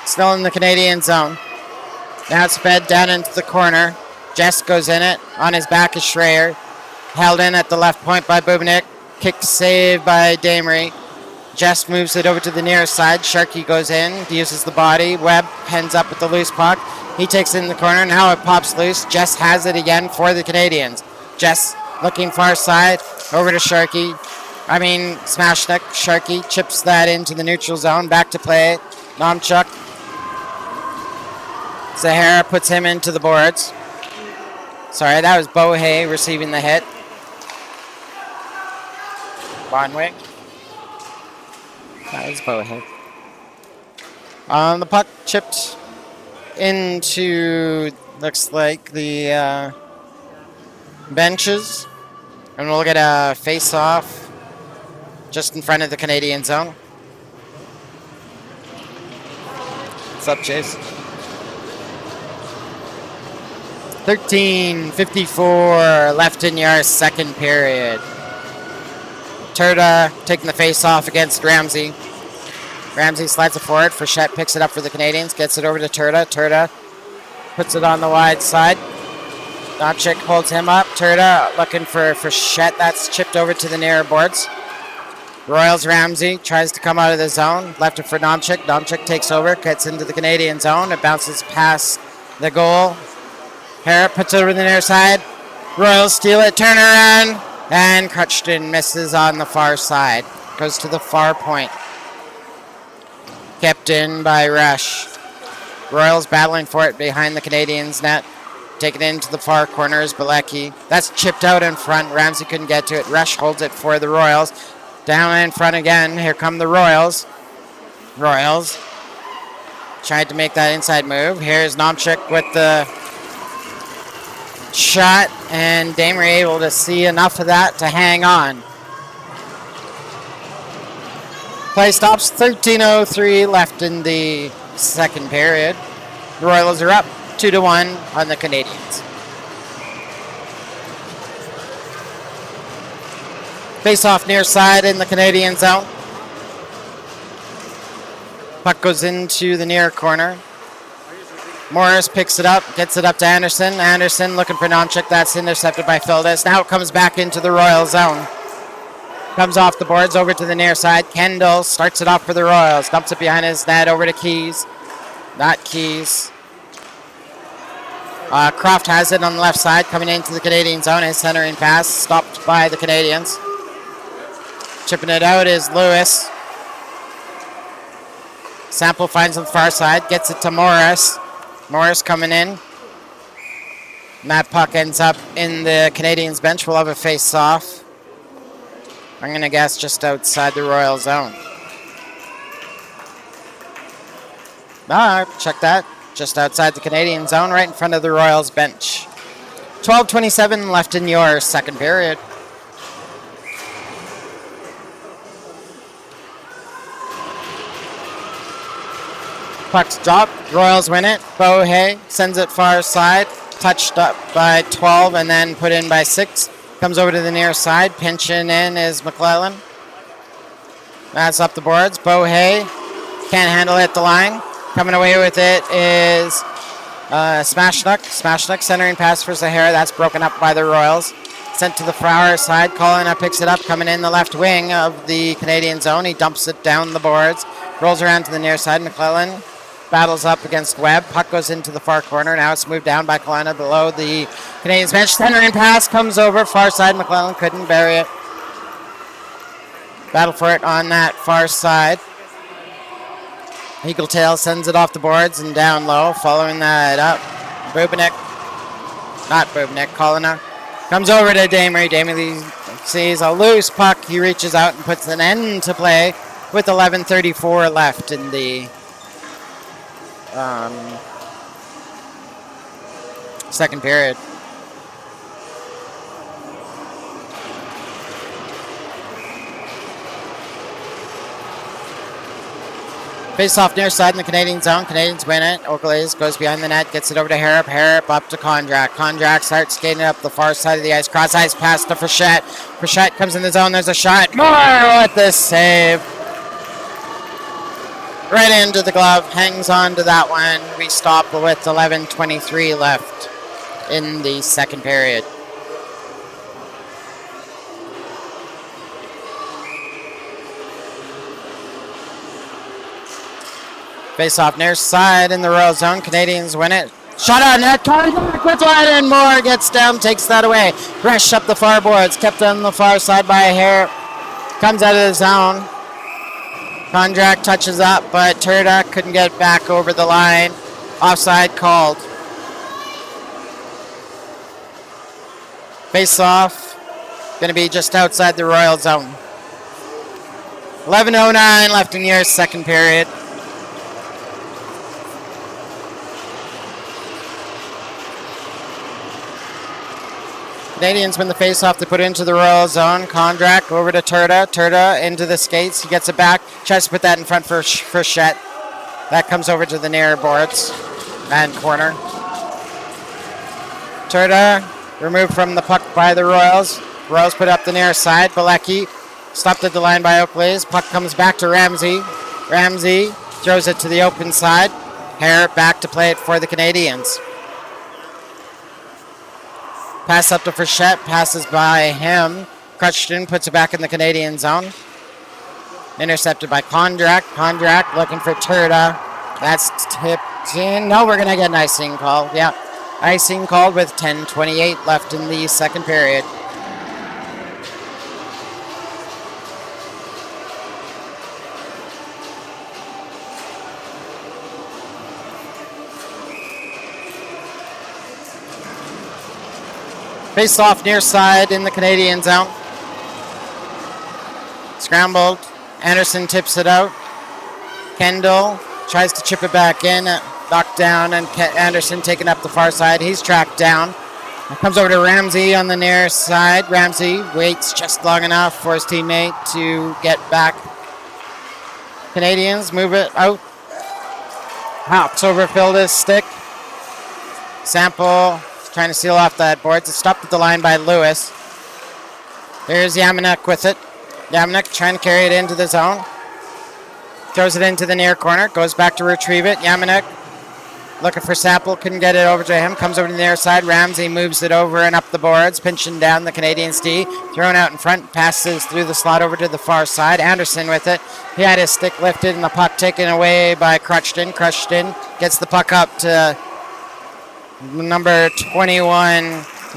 [SPEAKER 2] Still in the Canadian zone. Now it's fed down into the corner. Jess goes in it. On his back is Schreier. Held in at the left point by Bubnik. Kick save by Damery. Jess moves it over to the near side. Sharkey goes in, uses the body. Webb ends up with the loose puck. He takes it in the corner. Now it pops loose. Jess has it again for the Canadians. Jess looking far side. Over to Sharkey. Smashnik. Sharkey chips that into the neutral zone. Back to play. Nomchuk. Sahara puts him into the boards. Sorry, that was Bohe receiving the hit. Bonwig. That was Bohe. The puck chipped into, looks like, the benches. And we'll get a face-off just in front of the Canadian zone. What's up, Chase? 13:54 left in your second period. Turda taking the face-off against Ramsey. Ramsey slides it forward. Frechette picks it up for the Canadians. Gets it over to Turda. Turda puts it on the wide side. Domchik holds him up. Turda looking for Frechette. That's chipped over to the near boards. Royals Ramsey tries to come out of the zone. Left it for Domchik. Domchik takes over. Gets into the Canadian zone. It bounces past the goal. Harrop puts it over the near side. Royals steal it. Turn around. And Crutchton misses on the far side. Goes to the far point. Kept in by Rush. Royals battling for it behind the Canadians' net. Taken into the far corner is Bilecki. That's chipped out in front. Ramsey couldn't get to it. Rush holds it for the Royals. Down in front again. Here come the Royals. Royals tried to make that inside move. Here's Nomchik with the shot, and Damery able to see enough of that to hang on. Play stops. 13:03 left in the second period. The Royals are up 2-1 on the Canadians. Face off near side in the Canadian zone. Puck goes into the near corner. Morris picks it up, gets it up to Anderson. Anderson looking for Nomchik. That's intercepted by Fildes. Now it comes back into the Royal zone. Comes off the boards over to the near side. Kendall starts it off for the Royals. Dumps it behind his net over to Keys. Not Keys. Croft has it on the left side coming into the Canadian zone. His centering pass stopped by the Canadians. Chipping it out is Lewis. Sample finds on the far side. Gets it to Morris. Morris coming in. And that puck ends up in the Canadians bench. We'll have a face-off. I'm going to guess just outside the Royal zone. Check that. Just outside the Canadian zone, right in front of the Royals bench. 12:27 left in your second period. Puck's dropped. Royals win it. Bohe sends it far side. Touched up by 12 and then put in by 6. Comes over to the near side. Pinching in is McClellan. That's up the boards. Bohe can't handle it at the line. Coming away with it is Smashnook. Smashnook centering pass for Sahara. That's broken up by the Royals. Sent to the far side. Colin picks it up. Coming in the left wing of the Canadian zone. He dumps it down the boards. Rolls around to the near side. McClellan battles up against Webb. Puck goes into the far corner. Now it's moved down by Kalina below the Canadians bench. Centering pass comes over. Far side. McClellan couldn't bury it. Battle for it on that far side. Eagle Tail sends it off the boards and down low. Following that up. Kalina comes over to Damery. Damery sees a loose puck. He reaches out and puts an end to play with 11:34 left in the second period. Face off near side in the Canadian zone. Canadians win it. Oakleys goes behind the net, gets it over to Harrop. Harrop up to Kondrak. Kondrak starts skating up the far side of the ice. Cross ice pass to Frechette. Frechette comes in the zone. There's a shot. Moore with the save. Right into the glove. Hangs on to that one. We stop with 11:23 left in the second period. Face off near side in the Royal zone. Canadians win it. Shot on net. Contact with one, and Moore gets down, takes that away. Rush up the far boards. Kept on the far side by a hair. Comes out of the zone. Kondrak touches up, but Turda couldn't get back over the line. Offside called. Face off. Going to be just outside the Royal zone. 11:09 left in your second period. Canadians win the face-off. They put it into the Royal zone. Kondrak over to Turda. Turda into the skates. He gets it back. Tries to put that in front for Frechette. That comes over to the near boards and corner. Turda removed from the puck by the Royals. Royals put up the near side. Bilecki stopped at the line by Oakleys. Puck comes back to Ramsey. Ramsey throws it to the open side. Harrop back to play it for the Canadians. Pass up to Frechette, passes by him. Crutchton puts it back in the Canadian zone. Intercepted by Kondrak. Kondrak looking for Turda. That's tipped in. No, we're going to get an icing call. Yeah, icing called with 10:28 left in the second period. Face off near side in the Canadian zone. Scrambled. Anderson tips it out. Kendall tries to chip it back in. Knocked down, and Anderson taking up the far side. He's tracked down. It comes over to Ramsey on the near side. Ramsey waits just long enough for his teammate to get back. Canadians move it out. Hops over Philda's stick. Sample trying to seal off that board. It's stopped at the line by Lewis. There's Yamanek with it. Yamanek trying to carry it into the zone. Throws it into the near corner. Goes back to retrieve it. Yamanek looking for Sample. Couldn't get it over to him. Comes over to the near side. Ramsey moves it over and up the boards. Pinching down the Canadians D. Thrown out in front. Passes through the slot over to the far side. Anderson with it. He had his stick lifted and the puck taken away by Crutchton. Crutchton gets the puck up to number 21,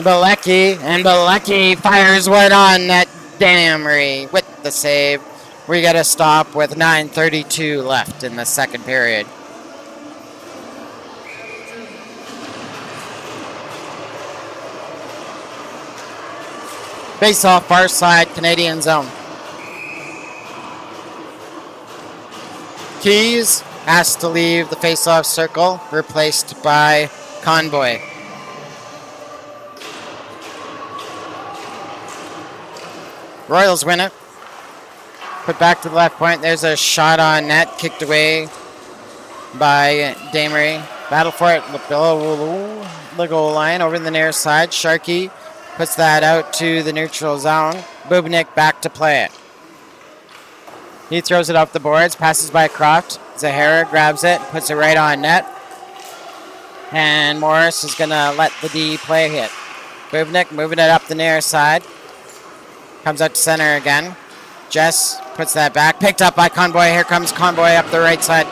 [SPEAKER 2] Bilecki, and Bilecki fires one on net. Damery with the save. We got to stop with 9:32 left in the second period. Face off far side, Canadian zone. Keys asked to leave the face-off circle, replaced by Convoy. Royals win it. Put back to the left point. There's a shot on net, kicked away by Damery. Battle for it below the goal line over the near side. Sharkey puts that out to the neutral zone. Bubnik back to play it. He throws it up the boards, passes by Croft. Zahara grabs it, puts it right on net. And Morris is going to let the D play hit. Bubnik moving it up the near side. Comes up to center again. Jess puts that back. Picked up by Convoy. Here comes Convoy up the right side.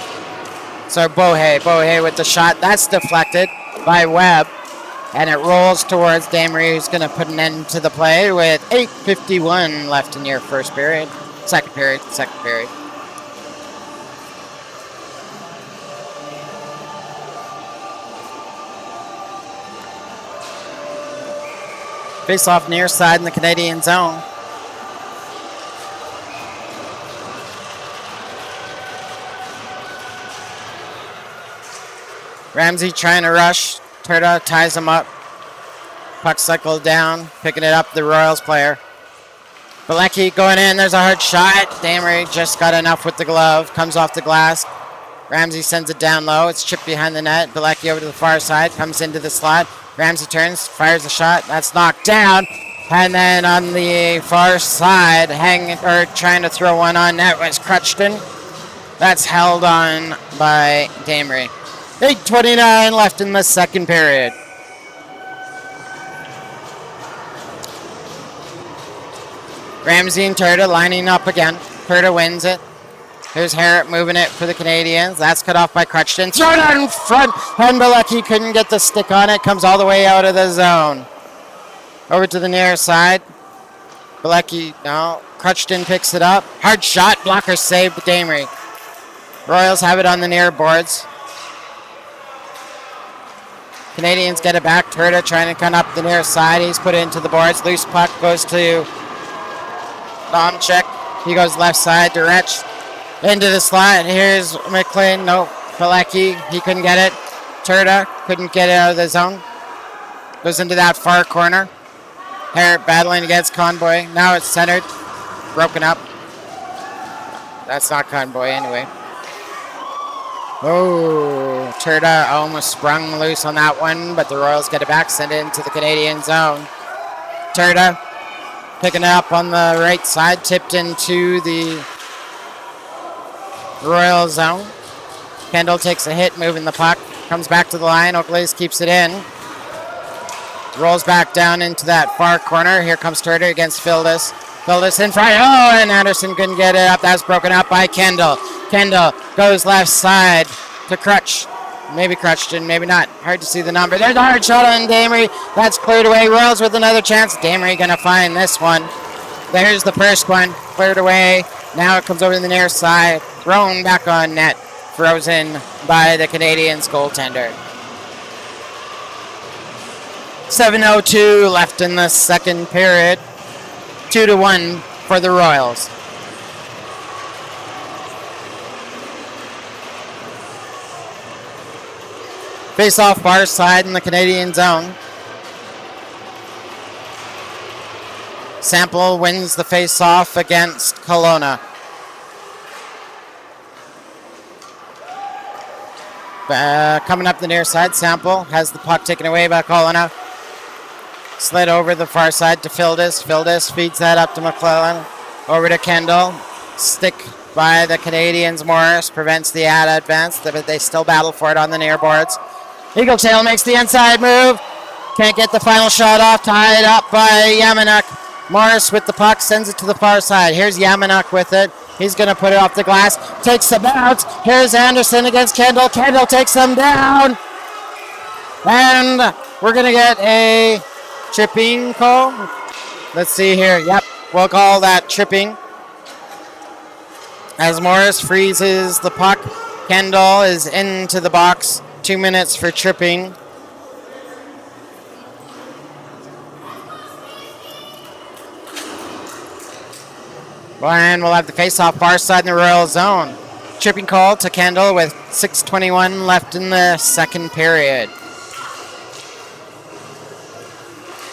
[SPEAKER 2] So Bohe with the shot. That's deflected by Webb. And it rolls towards Damery, who's going to put an end to the play with 8:51 left in your first period. Second period. Face off near side in the Canadian zone. Ramsey trying to rush. Turda ties him up. Puck cycled down, picking it up, the Royals player. Bilecki going in, there's a hard shot. Damery just got enough with the glove, comes off the glass. Ramsey sends it down low, it's chipped behind the net. Bilecki over to the far side, comes into the slot. Ramsey turns, fires a shot, that's knocked down. And then on the far side, trying to throw one on net was Crutchton. That's held on by Damery. 8:29 left in the second period. Ramsey and Turda lining up again. Turda wins it. Here's Harrop moving it for the Canadians. That's cut off by Crutchton. Thrown out in front. And Bilecki couldn't get the stick on it. Comes all the way out of the zone. Over to the near side. Bilecki, no. Crutchton picks it up. Hard shot. Blocker saved Damery. Royals have it on the near boards. Canadians get it back. Turda trying to come up the near side. He's put it into the boards. Loose puck goes to Domchek. He goes left side, direct into the slot. Here's McLean. No, Bilecki. He couldn't get it. Turda couldn't get it out of the zone. Goes into that far corner. Harrop battling against Conboy. Now it's centered. Broken up. That's not Conboy anyway. Oh, Turda almost sprung loose on that one, but the Royals get it back, send it into the Canadian zone. Turda picking it up on the right side, tipped into the Royal zone. Kendall takes a hit, moving the puck. Comes back to the line. Oakleys keeps it in. Rolls back down into that far corner. Here comes Turda against Fildus. Fildus in front. Oh, and Anderson couldn't get it up. That's broken up by Kendall. Kendall goes left side to Crutch. Maybe Crutchton, maybe not. Hard to see the number. There's a hard shot on Damery. That's cleared away. Royals with another chance. Damery going to find this one. There's the first one. Cleared away. Now it comes over to the near side. Thrown back on net. Frozen by the Canadians goaltender. 7:02 left in the second period. 2-1 for the Royals. Face off far side in the Canadian zone. Sample wins the face off against Kelowna. Coming up the near side, Sample has the puck taken away by Kelowna. Slid over the far side to Fildus. Fildus feeds that up to McClellan. Over to Kendall. Stick by the Canadians. Morris prevents the advance, but they still battle for it on the near boards. Eagle Tail makes the inside move. Can't get the final shot off. Tied up by Yamanuk. Morris with the puck sends it to the far side. Here's Yamanuk with it. He's going to put it off the glass. Takes the bounce. Here's Anderson against Kendall. Kendall takes them down. And we're going to get a tripping call. Let's see here. Yep, we'll call that tripping. As Morris freezes the puck, Kendall is into the box. 2 minutes for tripping. And we'll have the face-off far side in the Royal zone. Tripping call to Kendall with 6:21 left in the second period.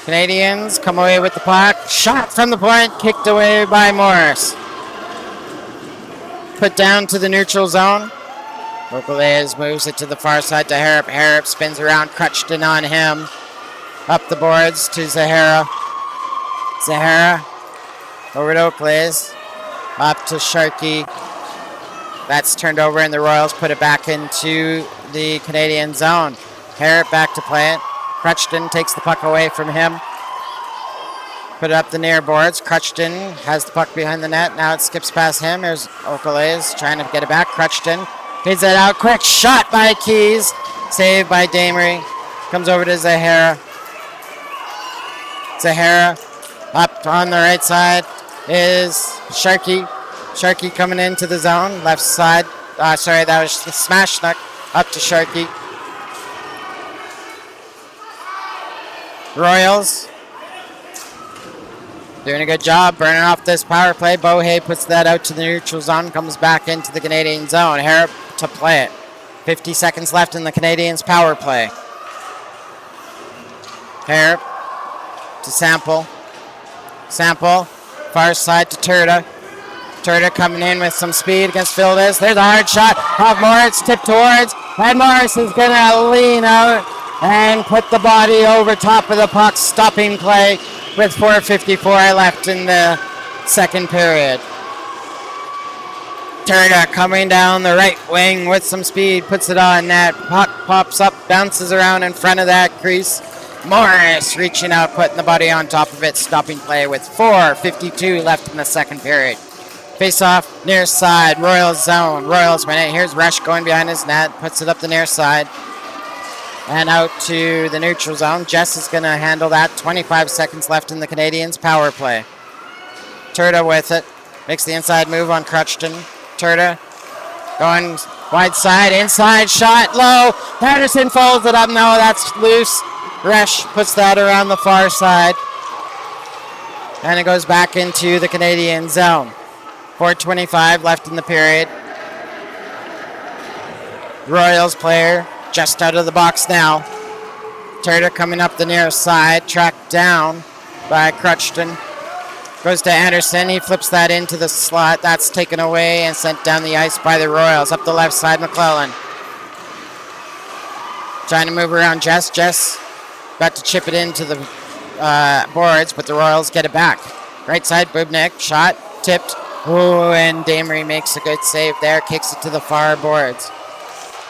[SPEAKER 2] Canadians come away with the puck. Shot from the point, kicked away by Morris. Put down to the neutral zone. Vocalez moves it to the far side to Harrop. Harrop spins around, Crutchton on him. Up the boards to Zahara. Zahara over to Oakleys. Up to Sharkey. That's turned over and the Royals put it back into the Canadian zone. Harrop back to play it. Crutchton takes the puck away from him. Put it up the near boards. Crutchton has the puck behind the net. Now it skips past him. Here's Oakleys trying to get it back. Crutchton feeds it out. Quick shot by Keys. Saved by Damery. Comes over to Zahara. Zahara up on the right side is Sharkey. Sharkey coming into the zone. Left side. Sorry, that was the smash snuck. Up to Sharkey. Royals doing a good job burning off this power play. Bohe puts that out to the neutral zone. Comes back into the Canadian zone. Harrop to play it. 50 seconds left in the Canadians' power play. Harrop to Sample. Sample, far side to Turda. Turda coming in with some speed against Fildes. There's a hard shot off Morris, tipped towards, and Morris is going to lean out and put the body over top of the puck, stopping play with 4:54 left in the second period. Turda coming down the right wing with some speed, puts it on net. Puck pops up, bounces around in front of that crease. Morris reaching out, putting the body on top of it, stopping play with 4:52 left in the second period. Face off, near side, Royals zone. Royals win it. Here's Rush going behind his net, puts it up the near side. And out to the neutral zone. Jess is going to handle that. 25 seconds left in the Canadians' power play. Turda with it. Makes the inside move on Crutchton. Turda going wide side, inside shot, low. Patterson folds it up. No, that's loose. Resch puts that around the far side. And it goes back into the Canadian zone. 4:25 left in the period. Royals player just out of the box now. Turda coming up the near side, tracked down by Crutchton. Goes to Anderson. He flips that into the slot. That's taken away and sent down the ice by the Royals. Up the left side, McClellan. Trying to move around Jess. Jess about to chip it into the boards, but the Royals get it back. Right side, Bubnik. Shot. Tipped. Oh, and Damery makes a good save there. Kicks it to the far boards.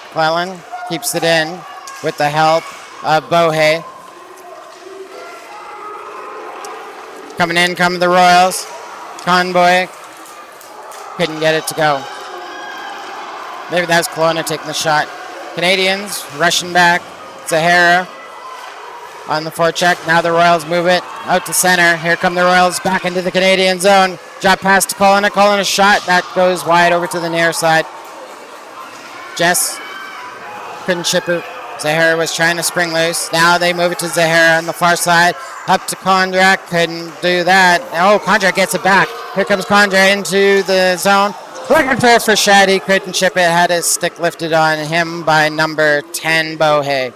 [SPEAKER 2] McClellan keeps it in with the help of Bohe. Coming in, come the Royals. Conboy couldn't get it to go. Maybe that was Kelowna taking the shot. Canadians rushing back. Zahara on the forecheck. Now the Royals move it out to center. Here come the Royals back into the Canadian zone. Drop pass to Kelowna. Kelowna shot. That goes wide over to the near side. Jess couldn't chip it. Zahara was trying to spring loose. Now they move it to Zahara on the far side. Up to Kondrak. Couldn't do that. Oh, Kondrak gets it back. Here comes Kondrak into the zone. Looking for Frechette. He couldn't chip it. Had his stick lifted on him by number 10, Bohe.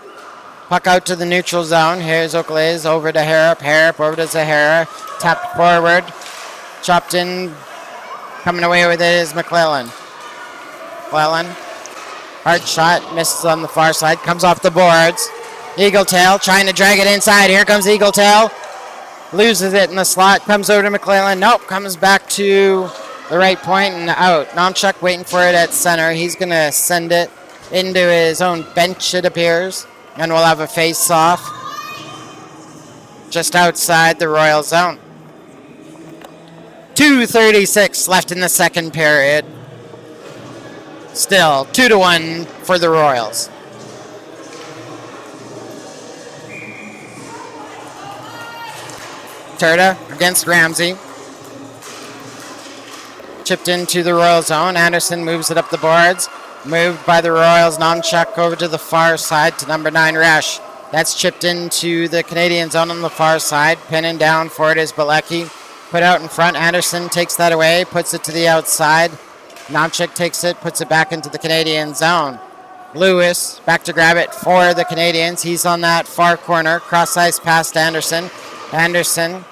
[SPEAKER 2] Puck out to the neutral zone. Here's Oakleys over to Harrop. Harrop over to Zahara. Tapped forward. Chopped in. Coming away with it is McClellan. McClellan. Hard shot, misses on the far side, comes off the boards. Eagletail trying to drag it inside. Here comes Eagletail. Loses it in the slot, comes over to McClellan. Nope, comes back to the right point and out. Nomchuk waiting for it at center. He's going to send it into his own bench, it appears. And we'll have a face-off just outside the Royal zone. 2:36 left in the second period. Still 2-1 for the Royals. Turda against Ramsey. Chipped into the Royal zone. Anderson moves it up the boards. Moved by the Royals. Nomchuk over to the far side to number 9, Resch. That's chipped into the Canadian zone on the far side. Pinning down for it is Bilecki. Put out in front. Anderson takes that away. Puts it to the outside. Nomchuk takes it, puts it back into the Canadian zone. Lewis back to grab it for the Canadians. He's on that far corner. Cross ice past Anderson. Anderson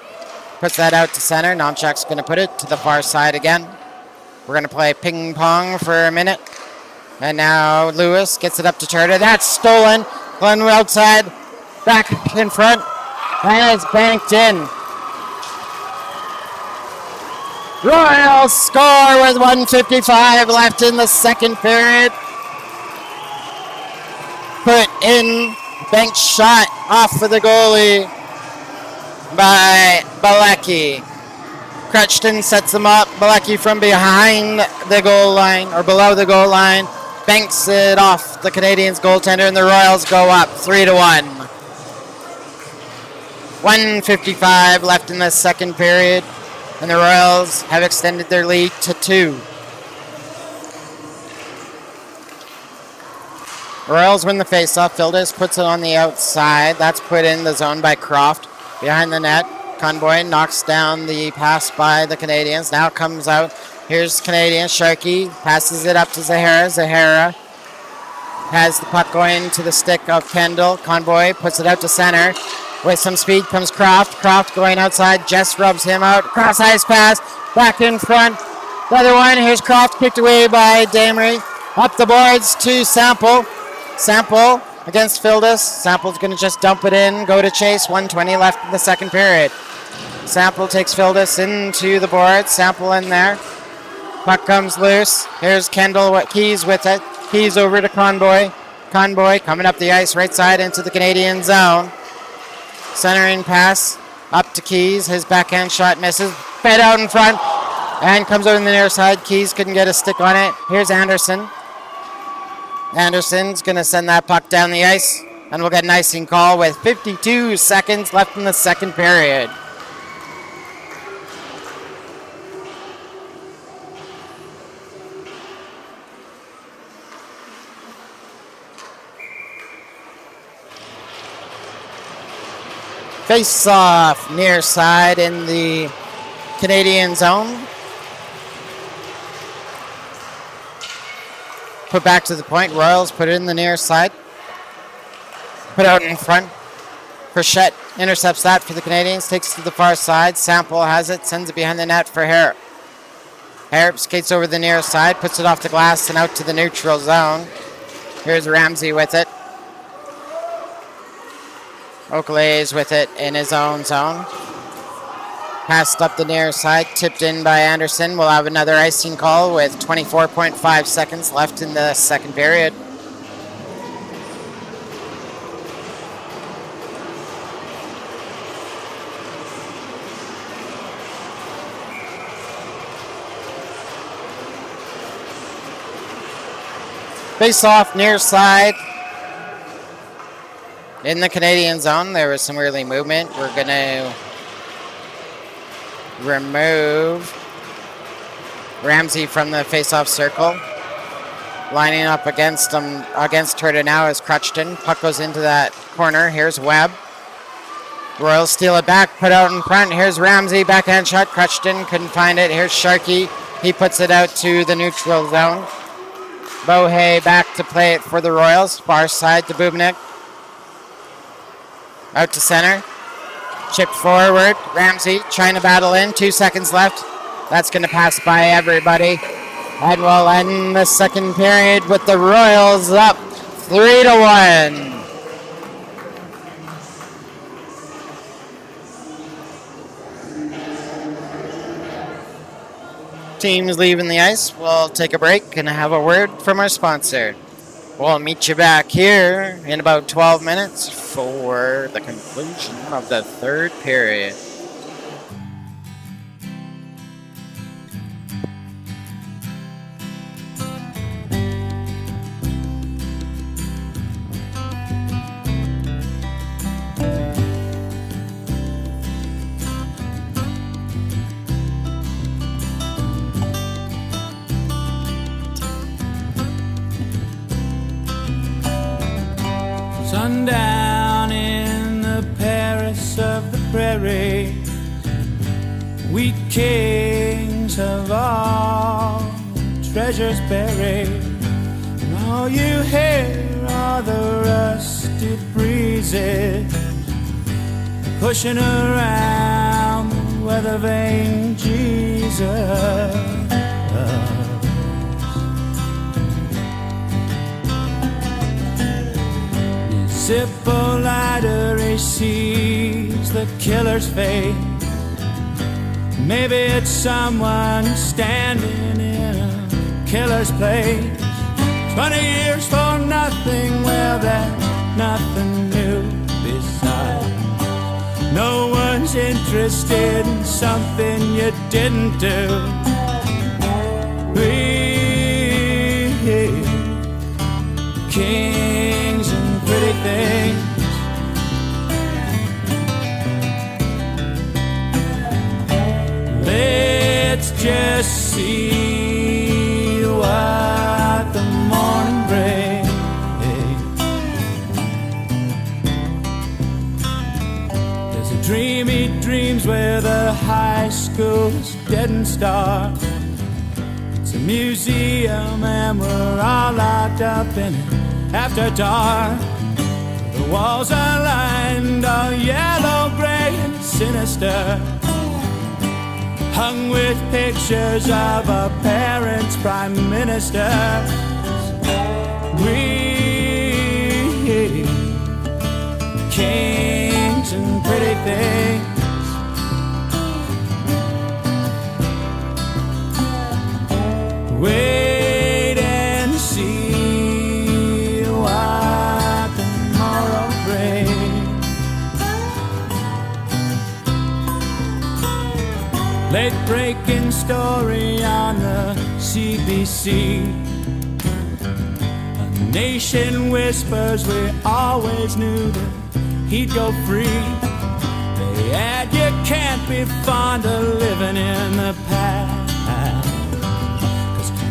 [SPEAKER 2] puts that out to center. Nomchuk's going to put it to the far side again. We're going to play ping pong for a minute. And now Lewis gets it up to Turda. That's stolen. Glenn outside. Back in front. And it's banked in. Royals score with 1:55 left in the second period. Put in, bank shot off of the goalie by Bilecki. Crutchton sets him up. Bilecki from behind the goal line, or below the goal line, banks it off the Canadians' goaltender, and the Royals go up 3-1. 1:55 left in the second period. And the Royals have extended their lead to 2. Royals win the faceoff. Fildes puts it on the outside. That's put in the zone by Croft. Behind the net, Conboy knocks down the pass by the Canadians. Now comes out. Here's Canadian. Sharkey passes it up to Zahara. Zahara has the puck going to the stick of Kendall. Convoy puts it out to center. With some speed comes Croft. Croft going outside. Jess rubs him out. Cross ice pass. Back in front. The other one. Here's Croft kicked away by Damery. Up the boards to Sample. Sample against Fildus. Sample's going to just dump it in. Go to chase. 1:20 left in the second period. Sample takes Fildus into the boards. Sample in there. Puck comes loose. Here's Kendall Keys with it. Keys over to Convoy. Convoy coming up the ice right side into the Canadian zone. Centering pass up to Keys. His backhand shot misses. Fed out in front and comes over in the near side. Keys couldn't get a stick on it. Here's Anderson. Anderson's going to send that puck down the ice, and we'll get an icing call with 52 seconds left in the second period. Face off near side in the Canadian zone. Put back to the point. Royals put it in the near side. Put out in front. Frechette intercepts that for the Canadians. Takes it to the far side. Sample has it. Sends it behind the net for Harrop. Harrop skates over the near side. Puts it off the glass and out to the neutral zone. Here's Ramsey with it. Oakley's with it in his own zone. Passed up the near side, tipped in by Anderson. We'll have another icing call with 24.5 seconds left in the second period. Face off near side. In the Canadian zone, there was some early movement. We're going to remove Ramsey from the face-off circle. Lining up against her now is Crutchton. Puck goes into that corner. Here's Webb. Royals steal it back, put out in front. Here's Ramsey, backhand shot. Crutchton couldn't find it. Here's Sharkey. He puts it out to the neutral zone. Bohe back to play it for the Royals. Far side to Bubnik. Out to center. Chipped forward. Ramsey trying to battle in. 2 seconds left. That's going to pass by everybody. And we'll end the second period with the Royals up 3-1. Teams leaving the ice. We'll take a break and have a word from our sponsor. We'll meet you back here in about 12 minutes for the conclusion of the third period.
[SPEAKER 3] Sundown in the Paris of the prairie, we kings of all treasures buried, and all you hear are the rusted breezes pushing around the weather vane Jesus. Zippo-lighter, he sees the killer's fate. Maybe it's someone standing in a killer's place. 20 years for nothing, well, there's nothing new besides. No one's interested in something you didn't do. We kings and pretty things, let's just see what the morning brings. There's a dream he dreams where the high school's dead and stark. It's a museum and we're all locked up in it. after dark. The walls are lined all yellow, gray, and sinister, hung with pictures of our parents' prime ministers. We kings and pretty things, wait and see what tomorrow brings. Late breaking story on the CBC. A nation whispers we always knew that he'd go free. They add you can't be fond of living in the past.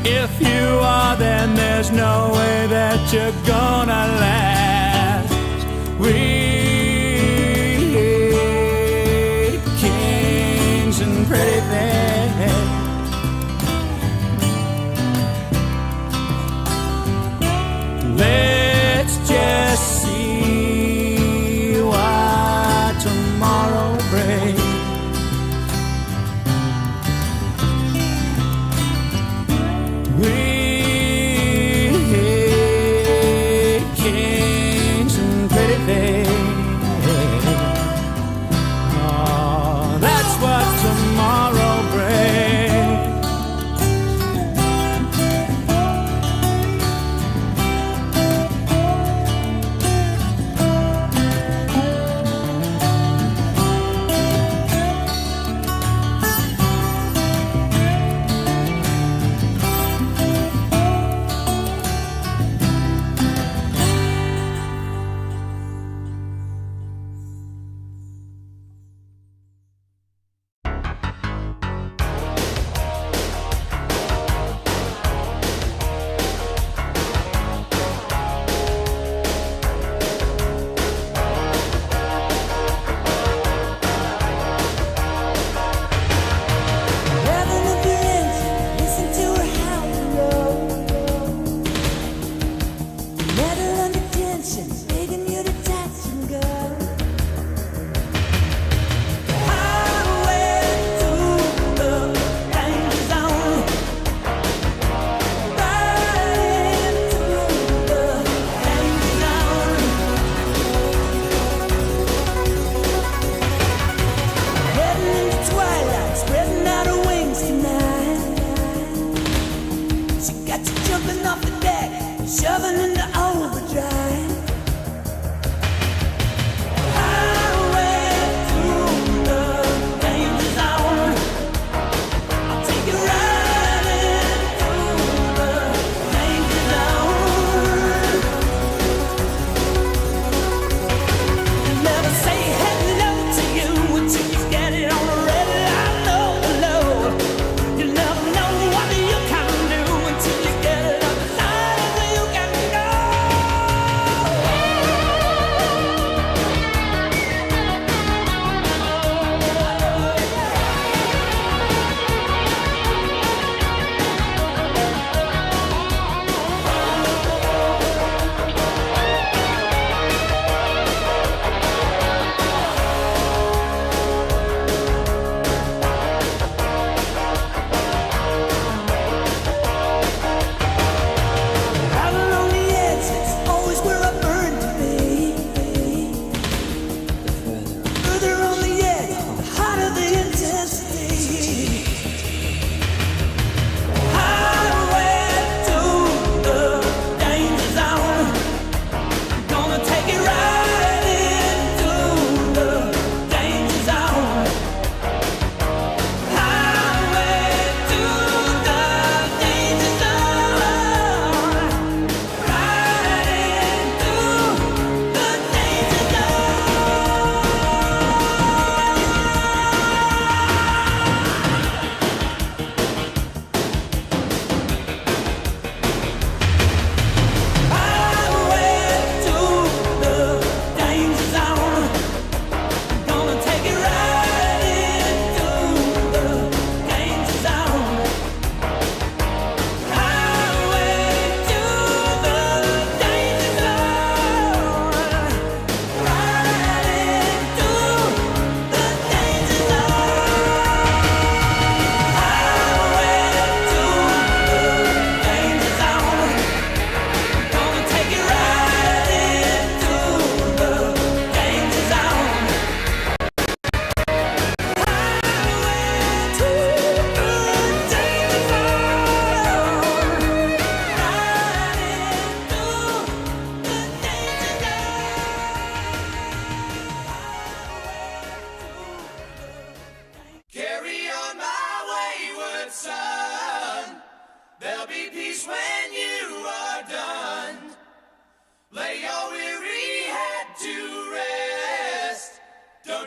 [SPEAKER 3] If you are, then there's no way that you're gonna last. We kings and pretty things, let's just see what tomorrow brings. Kings and pretty things. Oh, that's what tomorrow brings.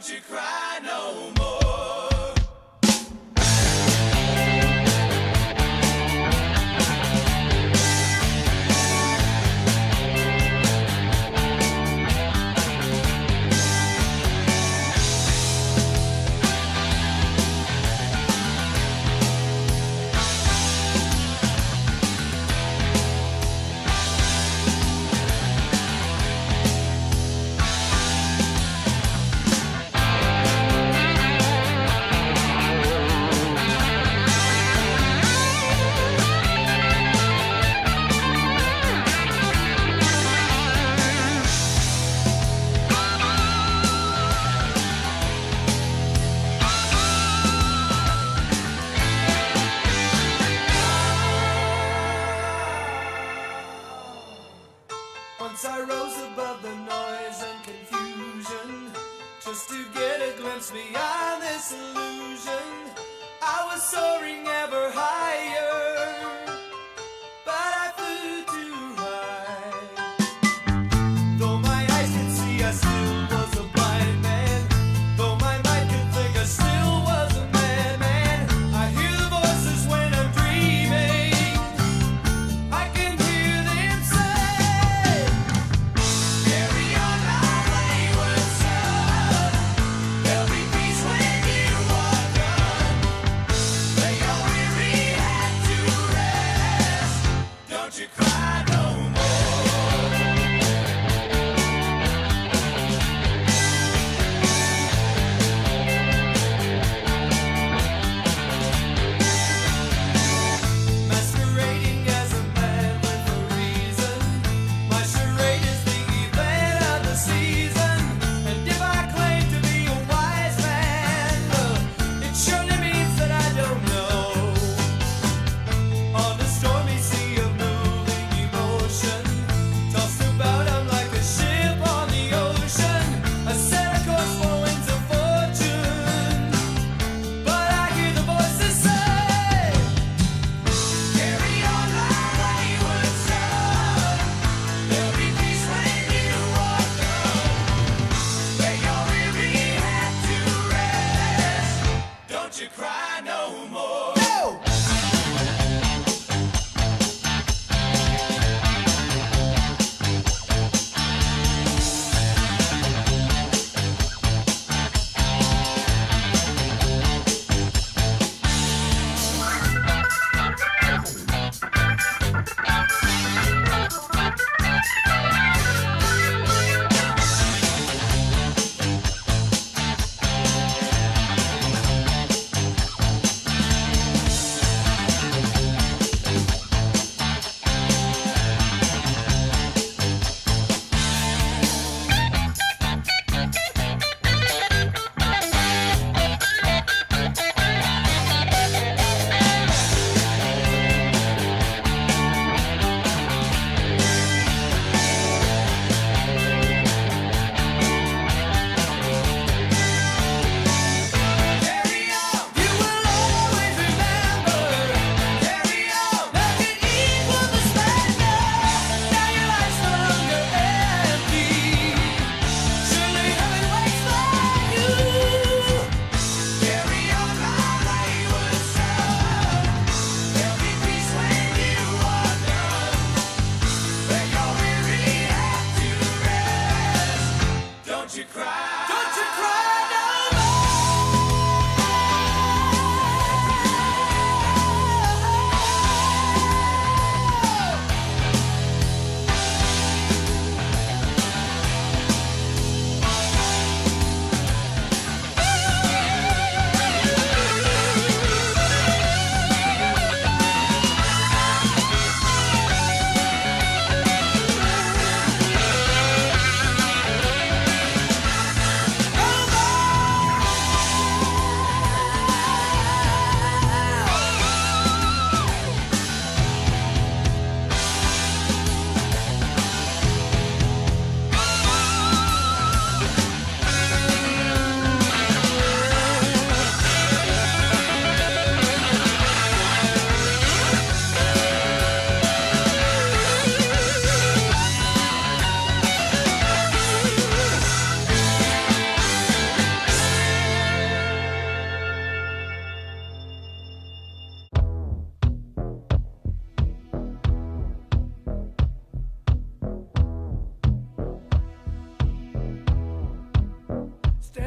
[SPEAKER 4] don't you cry no more. Once I rose above the noise and confusion, just to get a glimpse beyond this illusion. I was soaring ever higher, but I flew too high. Though my eyes could see, I still was a blind man. Though my mind could think, I still was a madman. I hear the voices when I'm dreaming. I can hear them say, carry on my wayward son. There'll be peace when you are done. Lay your weary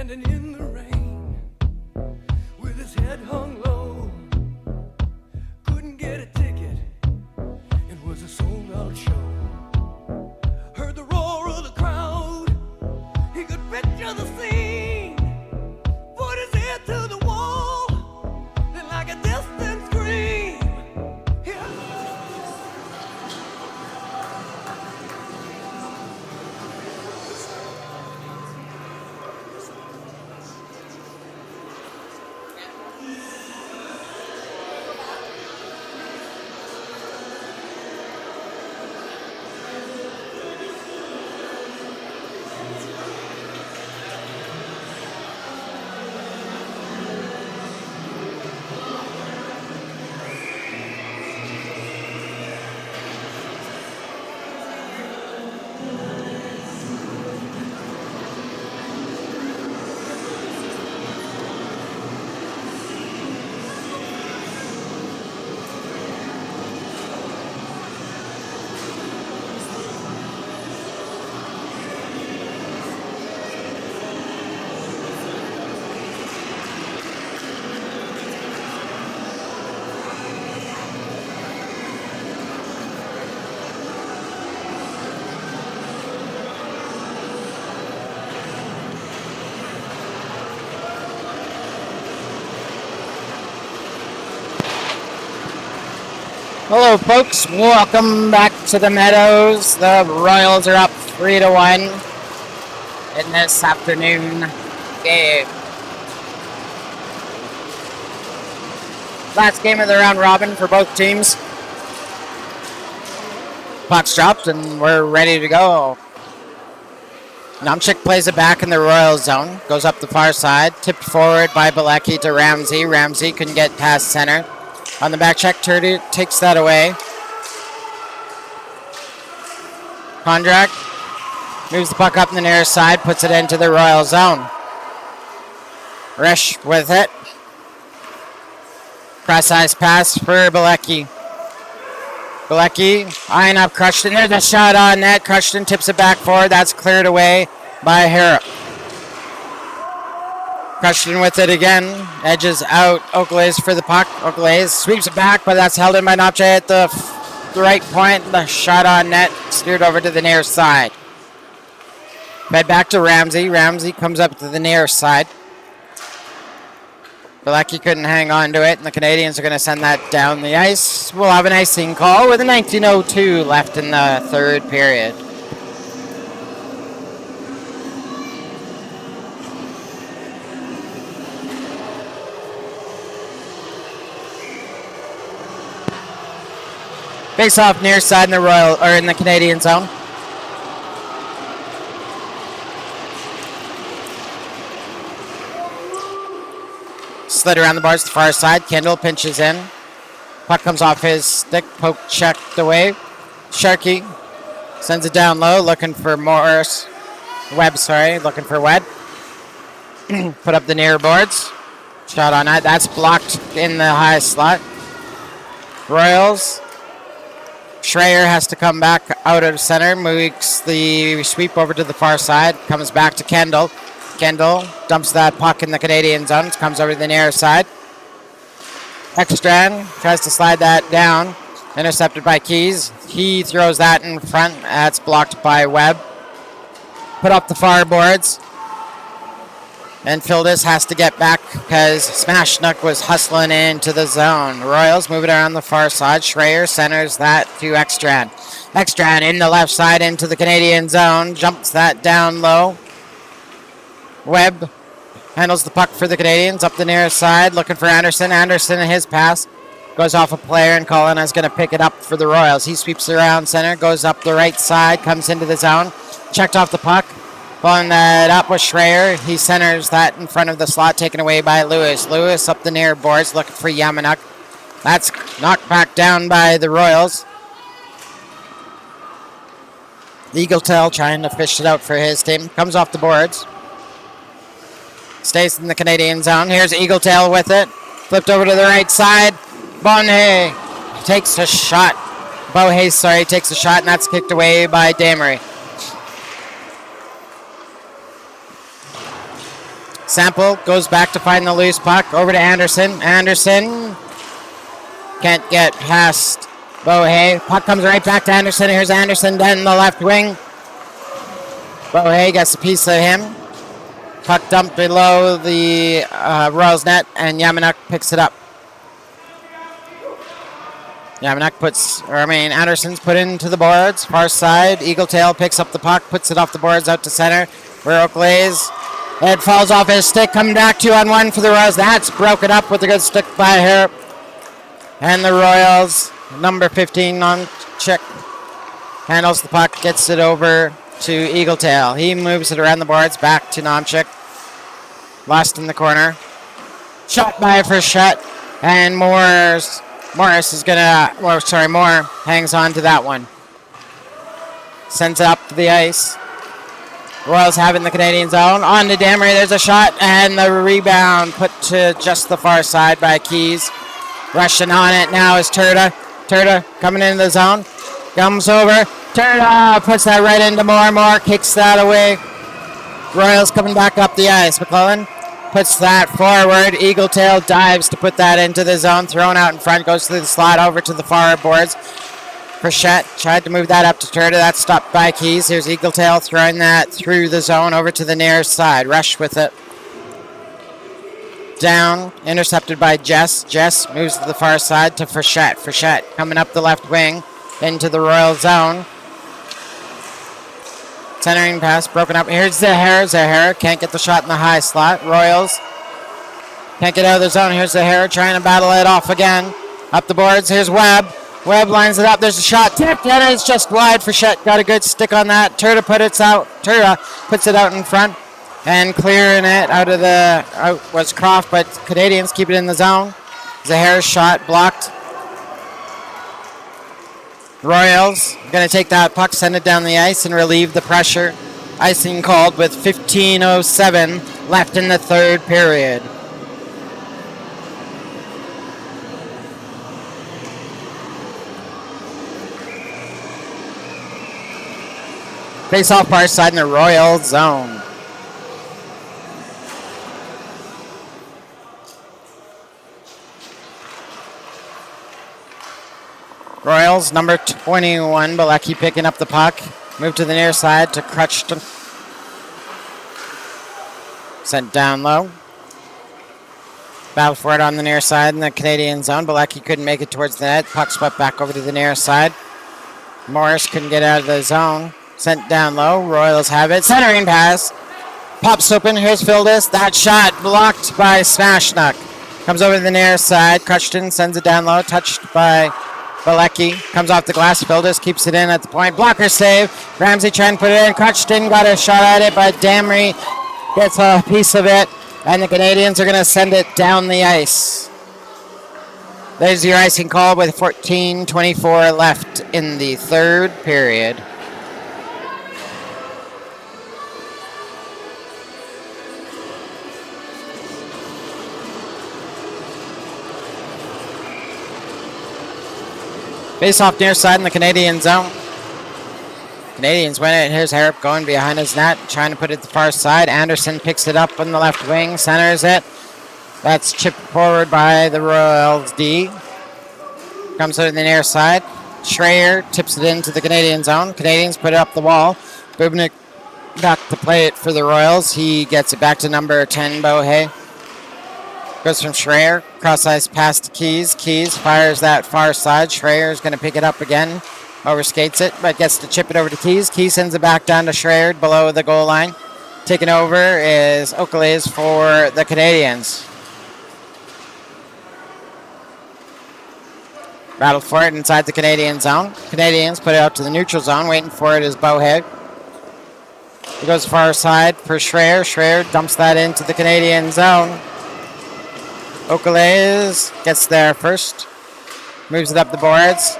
[SPEAKER 4] standing in the rain with his head hung low. Couldn't get a ticket, it was a sold-out show. Heard the roar of the crowd, he could picture the scene. Put his head to the wall, then like a distant scream.
[SPEAKER 2] Hello, folks. Welcome back to the Meadows. The Royals are up 3-1 in this afternoon game. Last game of the round robin for both teams. Puck's dropped and we're ready to go. Namchik plays it back in the Royal zone. Goes up the far side. Tipped forward by Bilecki to Ramsey. Ramsey couldn't get past center. On the back check, Turdy takes that away. Kondrak moves the puck up in the near side, puts it into the Royal zone. Resch with it. Cross-ice pass for Bilecki. Bilecki eyeing up Crushton. There's a shot on net. Crushton tips it back forward. That's cleared away by Harrop. Crushton with it again. Edges out. Oakleys for the puck. Oakleys sweeps it back, but that's held in by Nopche at the right point. The shot on net. Steered over to the near side. Fed back to Ramsey. Ramsey comes up to the near side. Bilecki couldn't hang on to it, and the Canadians are going to send that down the ice. We'll have an icing call with a 19:02 left in the third period. Face off near side in the Royal or in the Canadian zone. Slid around the bars to the far side. Kendall pinches in. Puck comes off his stick. Poke checked away. Sharkey sends it down low, looking for Morris. Looking for Webb. Put up the near boards. Shot on that. That's blocked in the high slot. Royals. Schreier has to come back out of center, moves the sweep over to the far side, comes back to Kendall. Kendall dumps that puck in the Canadian zone, comes over to the near side. Ekstrand tries to slide that down, intercepted by Keys. He throws that in front, that's blocked by Webb. Put up the far boards. And Fildis has to get back because Smashnook was hustling into the zone. Royals move it around the far side. Schreier centers that to Ekstrand. Ekstrand in the left side into the Canadian zone. Jumps that down low. Webb handles the puck for the Canadians up the near side. Looking for Anderson. Anderson and his pass goes off a player, and Cullen is going to pick it up for the Royals. He sweeps around center. Goes up the right side. Comes into the zone. Checked off the puck. Pulling that up with Schreier. He centers that in front of the slot, taken away by Lewis. Lewis up the near boards, looking for Yamanuk. That's knocked back down by the Royals. Eagletail trying to fish it out for his team. Comes off the boards. Stays in the Canadian zone. Here's Eagletail with it. Flipped over to the right side. Bonhay takes a shot. Bohay, takes a shot, and that's kicked away by Damery. Sample goes back to find the loose puck. Over to Anderson. Anderson can't get past Bohe. Puck comes right back to Anderson. Here's Anderson down the left wing. Bohe gets a piece of him. Puck dumped below the Royals net, and Yamanuk picks it up. Anderson's put into the boards. Far side. Eagletail picks up the puck, puts it off the boards out to center. Where Oakley's head falls off his stick. Coming back 2-on-1 for the Royals. That's broken up with a good stick by Harrop. And the Royals, number 15 on check, handles the puck, gets it over to Eagletail. He moves it around the boards, back to Nomchik. Lost in the corner. Shot by Frechette. And Moore hangs on to that one. Sends it up to the ice. Royals have it in the Canadian zone. On to Damery, there's a shot, and the rebound put to just the far side by Keys. Rushing on it now is Turda. Turda coming into the zone. Comes over. Turda puts that right into Moore. Moore kicks that away. Royals coming back up the ice. McClellan puts that forward. Eagletail dives to put that into the zone. Thrown out in front. Goes through the slot over to the far boards. Frechette tried to move that up to Turda. That's stopped by Keys. Here's Eagletail throwing that through the zone over to the near side. Rush with it. Down. Intercepted by Jess. Jess moves to the far side to Frechette. Frechette coming up the left wing into the Royal zone. Centering pass broken up. Here's Zahara. Zahara can't get the shot in the high slot. Royals can't get out of the zone. Here's Zahara trying to battle it off again. Up the boards. Here's Webb. Webb lines it up. There's a shot. Tipped. And it's just wide. Frechette got a good stick on that. Turda puts it out in front. And clearing it out was Croft, but Canadians keep it in the zone. Zahara's shot blocked. Royals going to take that puck, send it down the ice, and relieve the pressure. Icing called with 15:07 left in the third period. Face off far side in the Royal zone. Royals, number 21, Bilecki picking up the puck. Move to the near side to Crutchton. Sent down low. Battle for it on the near side in the Canadian zone. Bilecki couldn't make it towards the net. Puck swept back over to the near side. Morris couldn't get out of the zone. Sent down low. Royals have it. Centering pass. Pops open. Here's Fildis. That shot blocked by Smashnuck. Comes over to the near side. Crutchton sends it down low. Touched by Bilecki. Comes off the glass. Fildis keeps it in at the point. Blocker save. Ramsey trying to put it in. Crutchton got a shot at it, but Damery gets a piece of it. And the Canadians are going to send it down the ice. There's your icing call with 14:24 left in the third period. Face off near side in the Canadian zone. Canadians win it. Here's Harrop going behind his net, trying to put it to the far side. Anderson picks it up on the left wing, centers it. That's chipped forward by the Royals D. Comes over to the near side. Schreier tips it into the Canadian zone. Canadians put it up the wall. Bubnik back to play it for the Royals. He gets it back to number 10, Bohe. Goes from Schreier. Cross ice pass to Keys. Keys fires that far side. Schreier is going to pick it up again. Overskates it, but gets to chip it over to Keys. Keys sends it back down to Schreier below the goal line. Taking over is Oakleys for the Canadians. Battle for it inside the Canadian zone. Canadians put it out to the neutral zone. Waiting for it is Bohe. He goes far side for Schreier. Schreier dumps that into the Canadian zone. Oakleys gets there first. Moves it up the boards.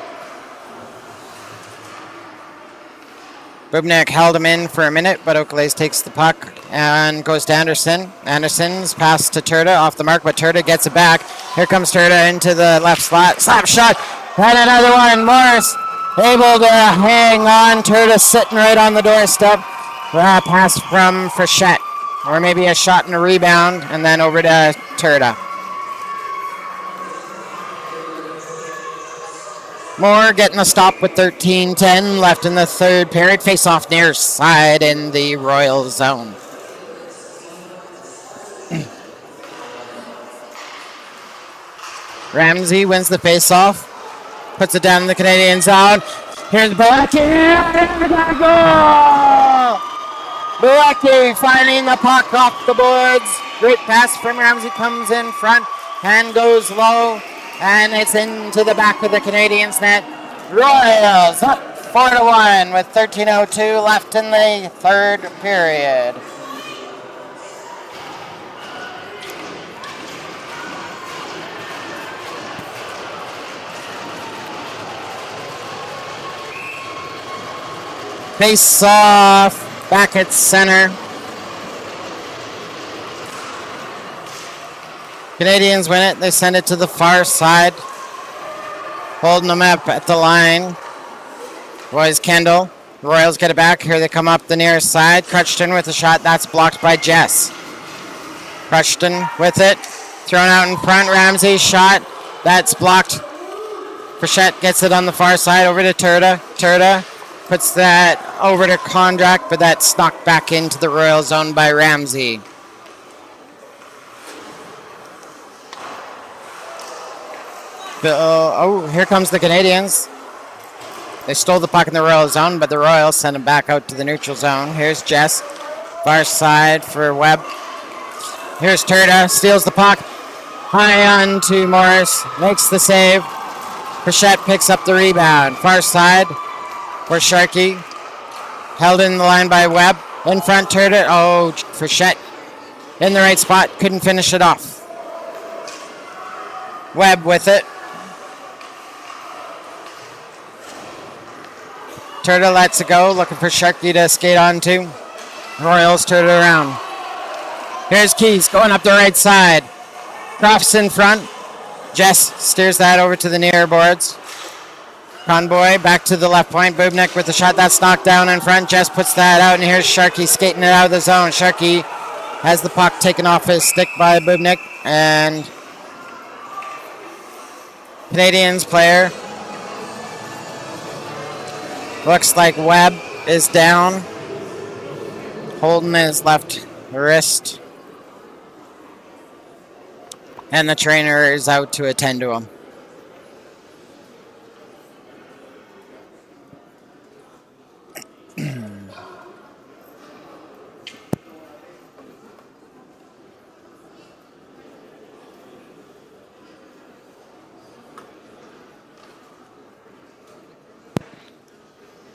[SPEAKER 2] Bubnik held him in for a minute, but Oakleys takes the puck and goes to Anderson. Anderson's pass to Turda off the mark, but Turda gets it back. Here comes Turda into the left slot. Slap shot. And another one. Morris able to hang on. Turda sitting right on the doorstep. Pass from Frechette. or maybe a shot and a rebound, and then over to Turda. Moore getting a stop with 13-10 left in the third period. Face off near side in the Royal zone. Ramsey wins the face-off. Puts it down in the Canadian zone. Here's Bilecki. Goal! Bilecki finding the puck off the boards. Great pass from Ramsey. Comes in front and goes low. And it's into the back of the Canadiens net. Royals up 4-1 with 13:02 left in the third period. Face off back at center. Canadians win it. They send it to the far side. Holding them up at the line. Roy's Kendall. The Royals get it back. Here they come up the near side. Crutchton with a shot. That's blocked by Jess. Crutchton with it. Thrown out in front. Ramsey's shot. That's blocked. Frechette gets it on the far side over to Turda. Turda puts that over to Kondrak, but that's knocked back into the Royal zone by Ramsey. Here comes the Canadians. They stole the puck in the Royal zone, but the Royals send it back out to the neutral zone. Here's Jess. Far side for Webb. Here's Turda. Steals the puck. High on to Morris. Makes the save. Frechette picks up the rebound. Far side for Sharkey. Held in the line by Webb. In front, Turda. Oh, Frechette in the right spot. Couldn't finish it off. Webb with it. Turda lets it go, looking for Sharkey to skate onto. Royals turn it around. Here's Keys going up the right side. Crofts in front. Jess steers that over to the near boards. Conboy back to the left point. Bubnik with the shot that's knocked down in front. Jess puts that out, and here's Sharkey skating it out of the zone. Sharkey has the puck taken off his stick by Bubnik, and Canadians player. Looks like Webb is down, holding his left wrist, and the trainer is out to attend to him.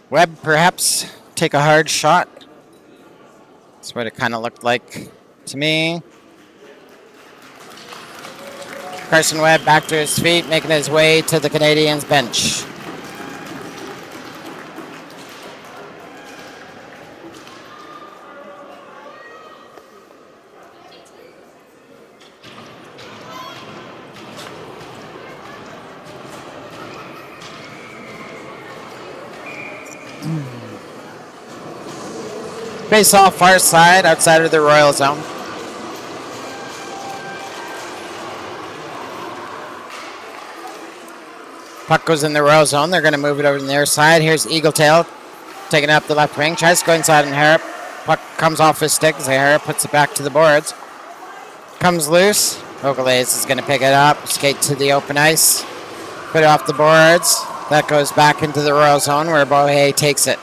[SPEAKER 2] Webb perhaps take a hard shot. That's what it kind of looked like to me. Carson Webb back to his feet, making his way to the Canadiens bench. Face off far side, outside of the Royal zone. Puck goes in the Royal zone. They're going to move it over to the near side. Here's Eagletail taking up the left wing. Tries to go inside and Harrop. Puck comes off his stick as Harrop puts it back to the boards. Comes loose. Ogles is going to pick it up. Skate to the open ice. Put it off the boards. That goes back into the Royal zone where Bohe takes it.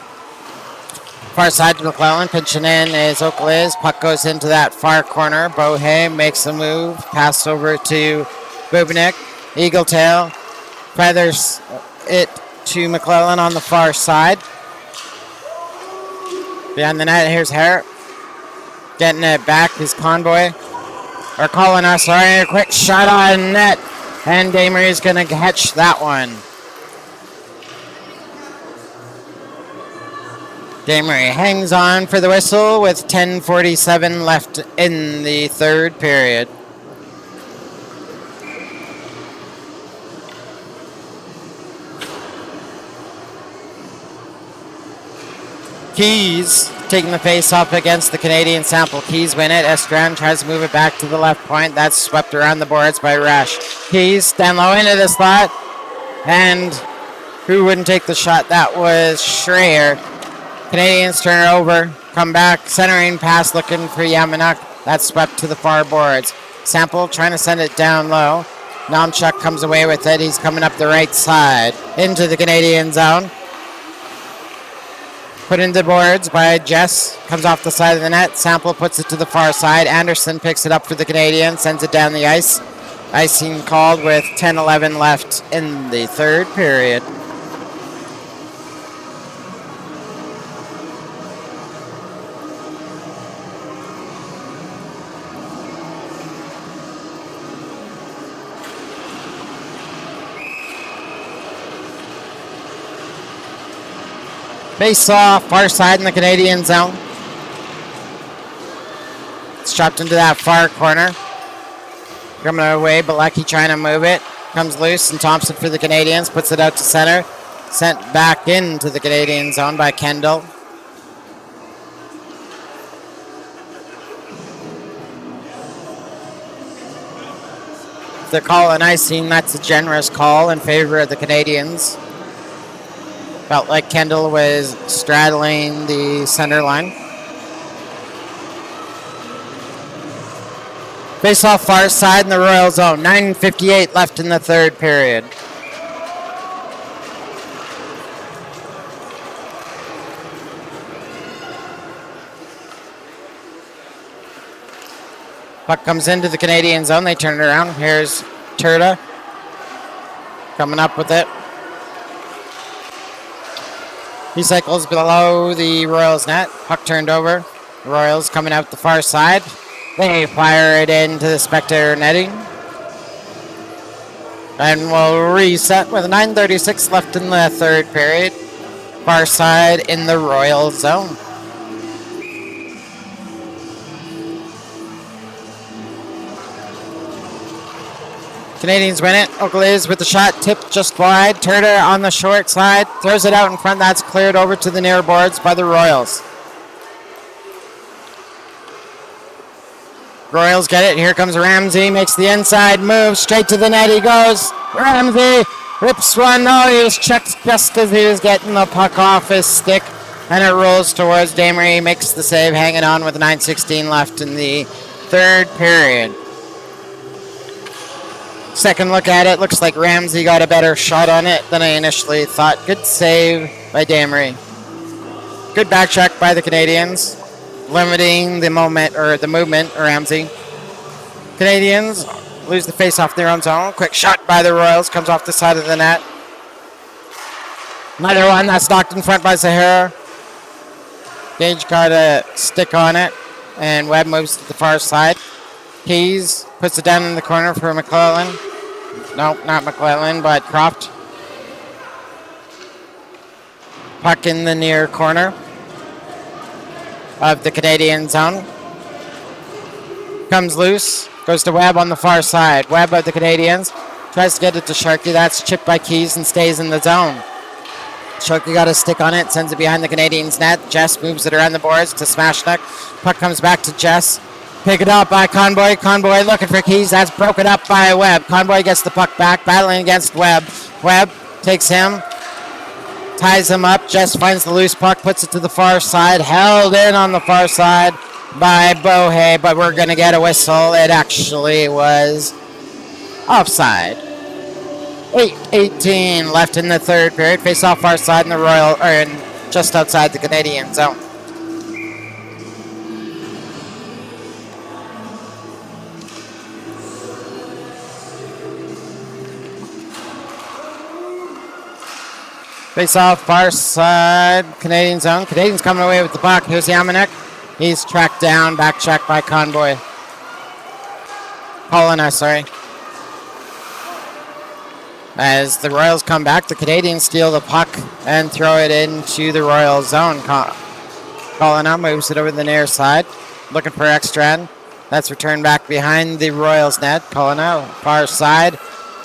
[SPEAKER 2] Far side to McClellan. Pinching in is Ogles. Puck goes into that far corner. Bohe makes a move. Pass over to Bubnik. Eagletail feathers it to McClellan on the far side. Beyond the net, here's Harrop. Getting it back is Conboy. Or calling us, sorry, a quick shot on net. And Damery's going to catch that one. Damery hangs on for the whistle with 10:47 left in the third period. Keys taking the face off against the Canadian sample. Keys win it. Estran tries to move it back to the left point. That's swept around the boards by Rush. Keys down low into the slot. And who wouldn't take the shot? That was Schreier. Canadians turn it over. Come back. Centering pass looking for Yamanuk. That's swept to the far boards. Sample trying to send it down low. Namchuk comes away with it. He's coming up the right side into the Canadian zone. Put into boards by Jess. Comes off the side of the net. Sample puts it to the far side. Anderson picks it up for the Canadians. Sends it down the ice. Icing called with 10-11 left in the third period. Face off, far side in the Canadian zone. It's chopped into that far corner. Coming away, but Lucky trying to move it. Comes loose, and Thompson for the Canadians puts it out to center. Sent back into the Canadian zone by Kendall. If they're calling icing, that's a generous call in favor of the Canadians. Felt like Kendall was straddling the center line. Face off far side in the Royal zone. 9:58 left in the third period. Puck comes into the Canadian zone. They turn it around. Here's Turda coming up with it. He cycles below the Royals net. Puck turned over. The Royals coming out the far side. They fire it into the Spectre netting. And we'll reset with 9:36 left in the third period. Far side in the Royal zone. Canadians win it. Oakleys with the shot tipped just wide. Turner on the short side. Throws it out in front. That's cleared over to the near boards by the Royals. Royals get it. Here comes Ramsey. Makes the inside move. Straight to the net he goes. Ramsey rips one. Oh, he was checked just as he was getting the puck off his stick. And it rolls towards Damery. Makes the save, hanging on with 9:16 left in the third period. Second look at it, looks like Ramsey got a better shot on it than I initially thought. Good save by Damery. Good back check by the Canadians, limiting the movement of Ramsey. Canadians lose the face off their own zone. Quick shot by the Royals, comes off the side of the net. Another one that's knocked in front by Sahara. Gage got a stick on it, and Webb moves to the far side. Keys puts it down in the corner for McClellan. Nope, not McClellan, but Croft. Puck in the near corner of the Canadian zone. Comes loose, goes to Webb on the far side. Webb of the Canadians tries to get it to Sharkey. That's chipped by Keys and stays in the zone. Sharkey got a stick on it, sends it behind the Canadians' net. Jess moves it around the boards to Smashneck. Puck comes back to Jess. Pick it up by Conboy. Conboy looking for Keys. That's broken up by Webb. Conboy gets the puck back, battling against Webb. Webb takes him, ties him up. Jess finds the loose puck, puts it to the far side. Held in on the far side by Bohe, but we're going to get a whistle. It actually was offside. 8:18 left in the third period. Face off far side in the Royal, or just outside the Canadian zone. Face off far side, Canadian zone. Canadians coming away with the puck. Here's Yamanek. He's tracked down, back check by Conboy. Paulina, sorry. As the Royals come back, the Canadians steal the puck and throw it into the Royal zone. Paulina moves it over the near side, looking for Ekstrand. That's returned back behind the Royals net. Paulina, far side.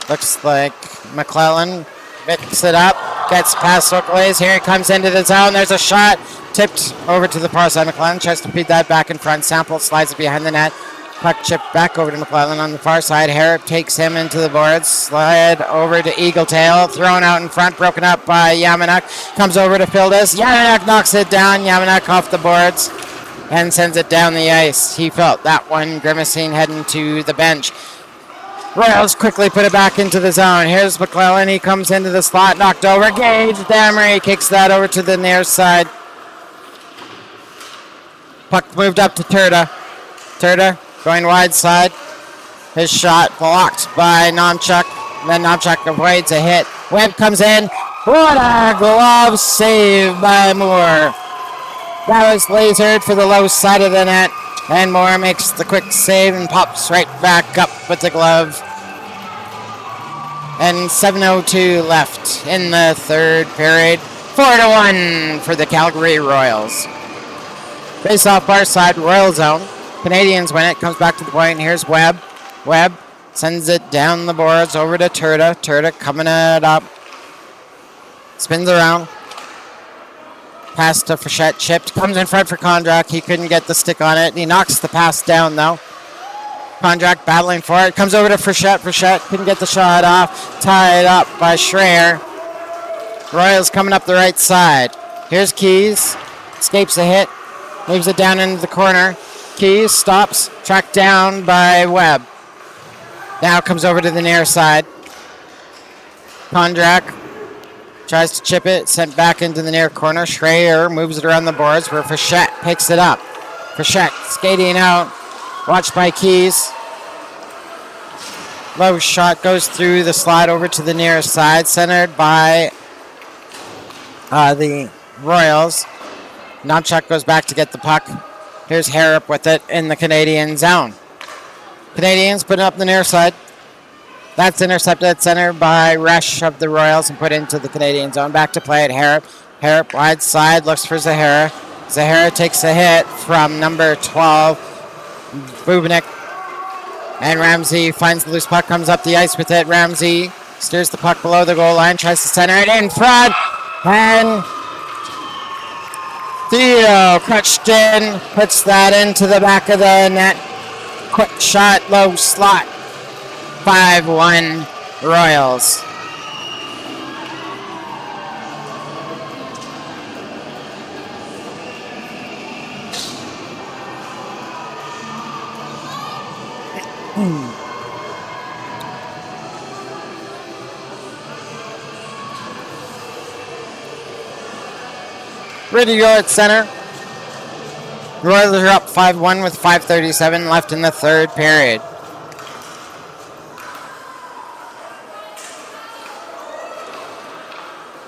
[SPEAKER 2] Looks like McClellan picks it up, gets past Oakleys. Here he comes into the zone. There's a shot Tipped over to the far side. McClellan tries to feed that back in front. Sample slides it behind the net. Puck chipped back over to McClellan on the far side. Harrop takes him into the boards. Slide over to Eagletail. Thrown out in front. Broken up by Yamanuk. Comes over to Fildas. Yamanuk knocks it down. Yamanuk off the boards and sends it down the ice. He felt that one. Grimacing heading to the bench. Royals quickly put it back into the zone. Here's McClellan. He comes into the slot. Knocked over. Gage Damery kicks that over to the near side. Puck moved up to Turda. Turda going wide side. His shot blocked by Nomchuk. Then Nomchuk avoids a hit. Webb comes in. What a glove save by Moore. That was lasered for the low side of the net. And Moore makes the quick save and pops right back up with the glove. And 7:02 left in the third period. 4-1 for the Calgary Royals. Face off far side, Royal zone. Canadians win it. Comes back to the point. Here's Webb. Webb sends it down the boards over to Turda. Turda coming it up. Spins around. Pass to Frechette, chipped. Comes in front for Kondrak. He couldn't get the stick on it. He knocks the pass down, though. Kondrak battling for it. Comes over to Frechette. Frechette couldn't get the shot off. Tied up by Schreier. Royals coming up the right side. Here's Keys. Escapes a hit. Moves it down into the corner. Keys stops. Tracked down by Webb. Now comes over to the near side. Kondrak tries to chip it, sent back into the near corner. Schreier moves it around the boards where Frechette picks it up. Frechette skating out, watched by Keys. Low shot goes through the slide over to the near side, centered by the Royals. Nomchuk goes back to get the puck. Here's Harrop with it in the Canadian zone. Canadians put it up the near side. That's intercepted at center by Resch of the Royals and put into the Canadian zone. Back to play at Harrop. Harrop wide side, looks for Zahara. Zahara takes a hit from number 12, Bubnik. And Ramsey finds the loose puck, comes up the ice with it. Ramsey steers the puck below the goal line, tries to center it in front. And Theo crouched in, puts that into the back of the net. Quick shot, low slot. 5-1 Royals. Ready to go at center. Royals are up 5-1 with 5:37 left in the third period.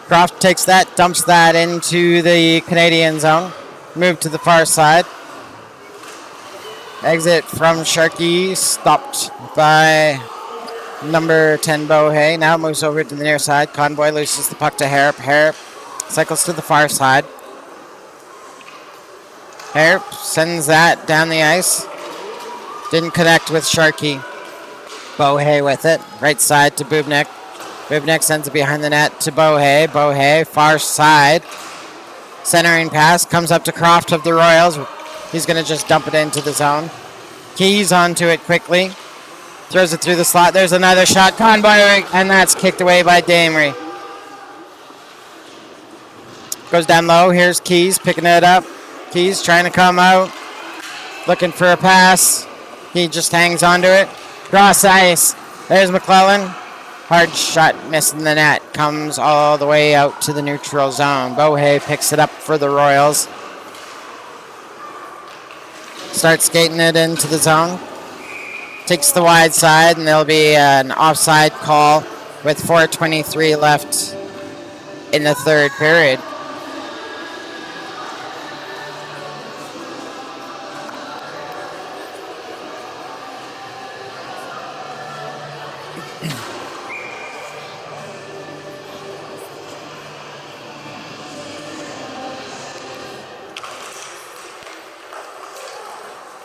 [SPEAKER 2] Croft takes that, dumps that into the Canadian zone. Move to the far side. Exit from Sharkey, stopped by number 10 Bohe. Now moves over to the near side. Convoy loses the puck to Harrop. Harrop cycles to the far side. Harrop sends that down the ice. Didn't connect with Sharkey. Bohe with it. Right side to Bubnik. Bubnik sends it behind the net to Bohe. Bohe, far side. Centering pass, comes up to Croft of the Royals. He's going to just dump it into the zone. Keys onto it quickly. Throws it through the slot. There's another shot. Convoy, and that's kicked away by Damery. Goes down low. Here's Keys picking it up. Keys trying to come out. Looking for a pass. He just hangs onto it. Cross ice. There's McClellan. Hard shot missing the net. Comes all the way out to the neutral zone. Bohe picks it up for the Royals. Starts skating it into the zone. Takes the wide side, and there'll be an offside call with 4:23 left in the third period.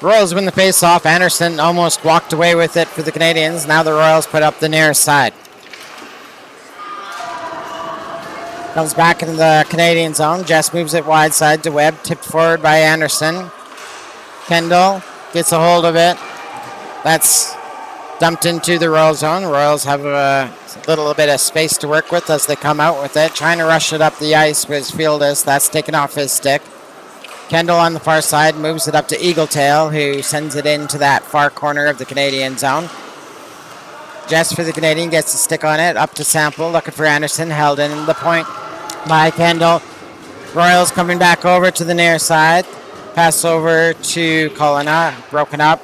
[SPEAKER 2] Royals win the face-off. Anderson almost walked away with it for the Canadians. Now the Royals put up the near side. Comes back into the Canadian zone. Jess moves it wide side to Webb. Tipped forward by Anderson. Kendall gets a hold of it. That's dumped into the Royal zone. Royals have a little bit of space to work with as they come out with it. Trying to rush it up the ice with Fieldis. That's taken off his stick. Kendall on the far side moves it up to Eagletail, who sends it into that far corner of the Canadian zone. Jess for the Canadian gets the stick on it. Up to Sample, looking for Anderson. Held in the point by Kendall. Royals coming back over to the near side. Pass over to Colina. Broken up.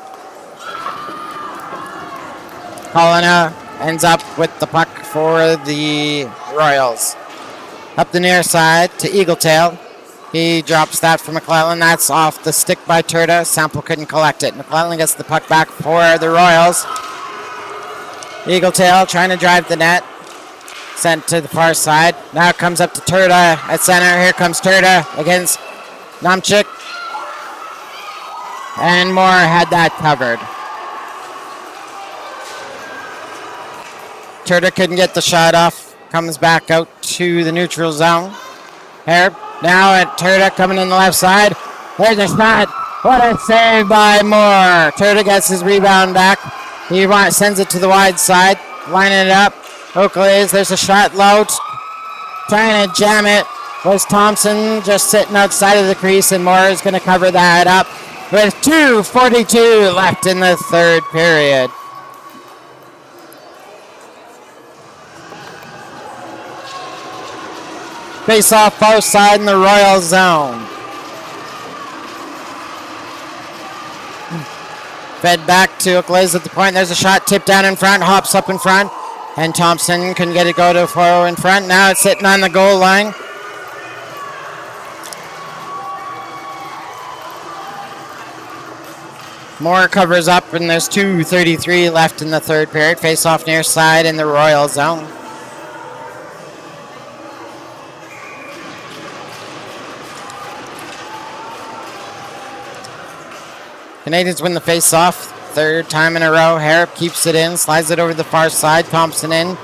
[SPEAKER 2] Colina ends up with the puck for the Royals. Up the near side to Eagletail. He drops that for McClellan. That's off the stick by Turda. Sample couldn't collect it. McClellan gets the puck back for the Royals. Eagletail trying to drive the net. Sent to the far side. Now it comes up to Turda at center. Here comes Turda against Namchik. And Moore had that covered. Turda couldn't get the shot off. Comes back out to the neutral zone. Here, now at Turda coming in the left side. There's a shot. What a save by Moore. Turda gets his rebound back. He sends it to the wide side. Lining it up. Oakleys, there's a shot low. Trying to jam it was Thompson, just sitting outside of the crease, and Moore is going to cover that up with 2:42 left in the third period. Face off both sides in the Royal zone. Fed back to Oakleys at the point. There's a shot tipped down in front, hops up in front. And Thompson couldn't get it go to Foro in front. Now it's sitting on the goal line. Moore covers up, and there's 2:33 left in the third period. Face off near side in the Royal zone. Canadians win the face-off. Third time in a row. Harrop keeps it in, slides it over the far side. Thompson in,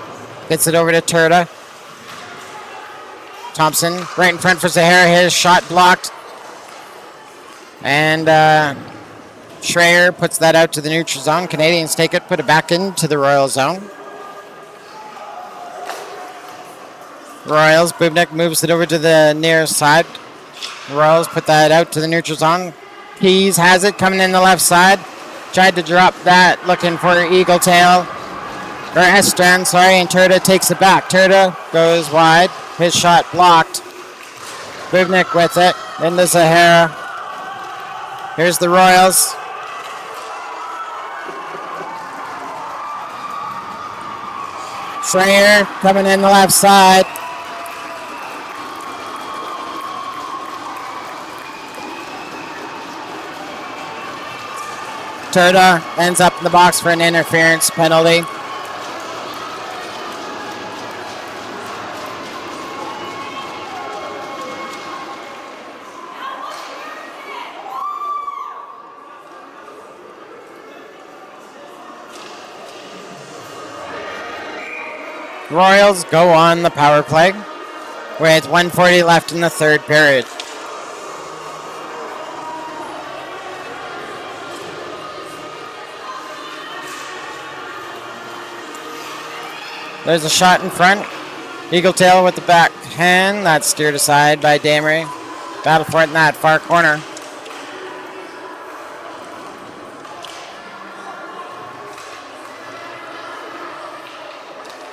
[SPEAKER 2] gets it over to Turda. Thompson right in front for Zahara. His shot blocked. And Schreier puts that out to the neutral zone. Canadians take it, put it back into the Royal zone. Royals, Bubnik moves it over to the near side. Royals put that out to the neutral zone. Keys has it coming in the left side. Tried to drop that, looking for Eagletail. Or Estran, sorry, and Turda takes it back. Turda goes wide. His shot blocked. Bubnik with it. Into Zahara. Here's the Royals. Schreier coming in the left side. Turda ends up in the box for an interference penalty. Royals go on the power play with 1:40 left in the third period. There's a shot in front. Eagletail with the backhand. That's steered aside by Damery. Battle for it in that far corner.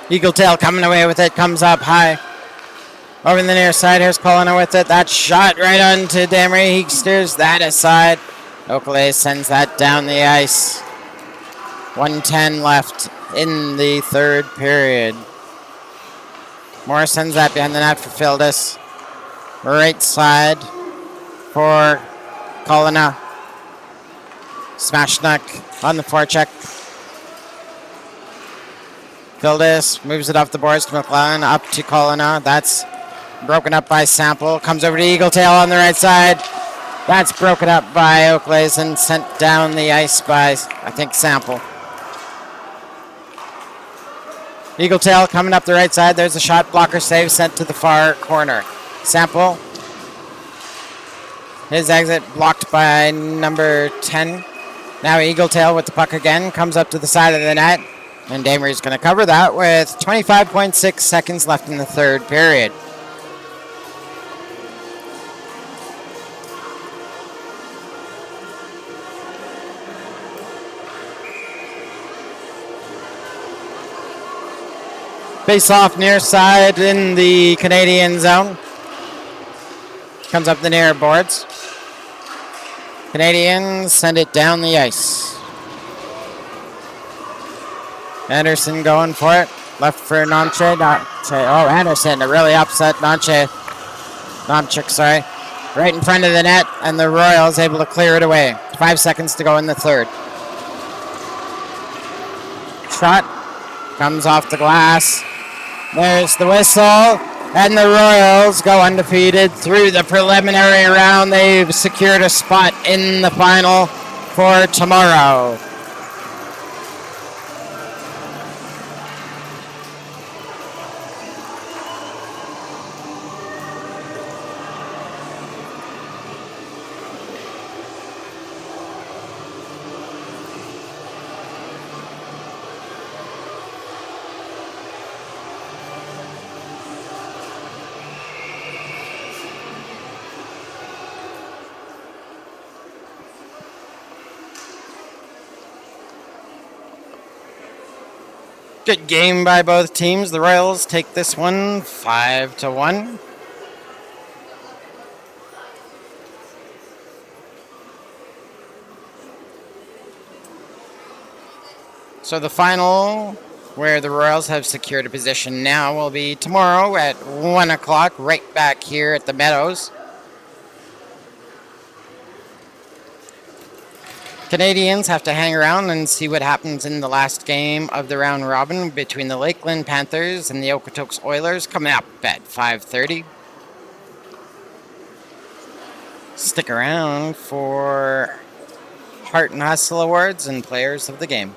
[SPEAKER 2] Eagletail coming away with it. Comes up high. Over the near side. Here's Colina with it. That shot right onto Damery. He steers that aside. Oakley sends that down the ice. 1:10 left in the third period. Moore sends that behind the net for Fieldis. Right side for Colina. Smashnuck on the forecheck. Fieldis moves it off the boards to McClellan, up to Colina. That's broken up by Sample. Comes over to Eagletail on the right side. That's broken up by Oakleys and sent down the ice by, I think, Sample. Eagle Tail coming up the right side. There's a shot. Blocker save sent to the far corner. Sample. His exit blocked by number 10. Now Eagle Tail with the puck again. Comes up to the side of the net. And Damery's going to cover that with 25.6 seconds left in the third period. Face off near side in the Canadian zone. Comes up the near boards. Canadians send it down the ice. Anderson going for it. Left for Nomche. Oh, Anderson really upset Nomchik, sorry. Right in front of the net, and the Royals able to clear it away. 5 seconds to go in the third. Shot comes off the glass. There's the whistle, and the Royals go undefeated through the preliminary round. They've secured a spot in the final for tomorrow. Good game by both teams. The Royals take this one 5-1. So the final, where the Royals have secured a position now, will be tomorrow at 1 o'clock, right back here at the Meadows. Canadians have to hang around and see what happens in the last game of the round robin between the Lakeland Panthers and the Okotoks Oilers, coming up at 5:30. Stick around for Heart and Hustle Awards and Players of the Game.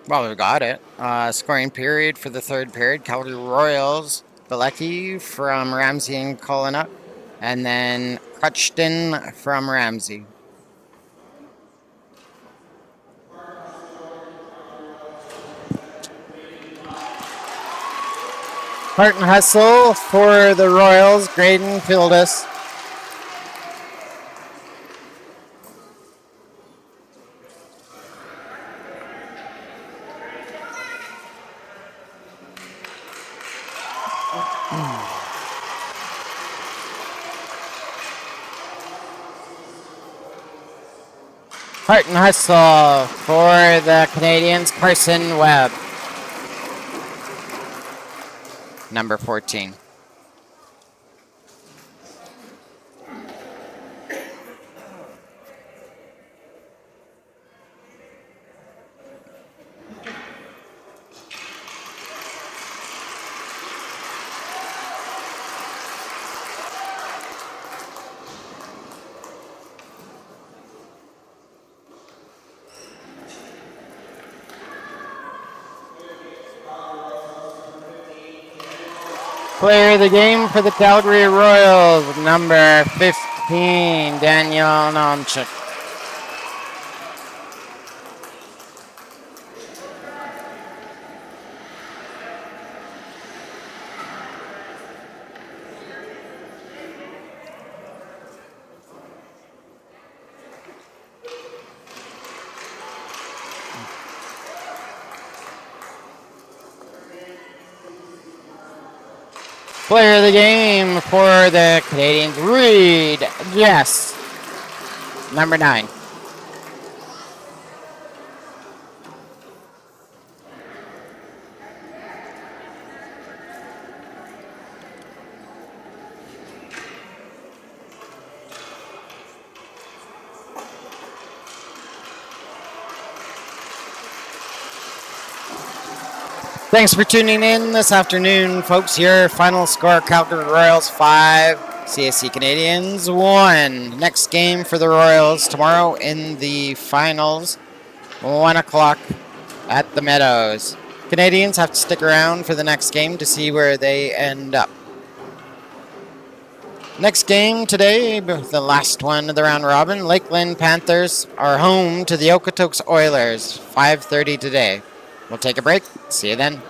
[SPEAKER 2] Well, we got it. Scoring period for the third period. Calgary Royals, Bilecki from Ramsey and Cullinan, and then Crutchton from Ramsey. Heart and Hustle for the Royals, Graydon Fieldus. Heart and Hustle for the Canadians, Carson Webb, number 14. Player of the game for the Calgary Royals, number 15, Daniel Nomchik. Player of the game for the Canadians, Reed, yes, number 9. Thanks for tuning in this afternoon, folks. Your final score, Calgary Royals 5, CSC Canadians 1. Next game for the Royals tomorrow in the finals, 1 o'clock at the Meadows. Canadians have to stick around for the next game to see where they end up. Next game today, the last one of the round robin, Lakeland Panthers are home to the Okotoks Oilers, 5:30 today. We'll take a break. See you then.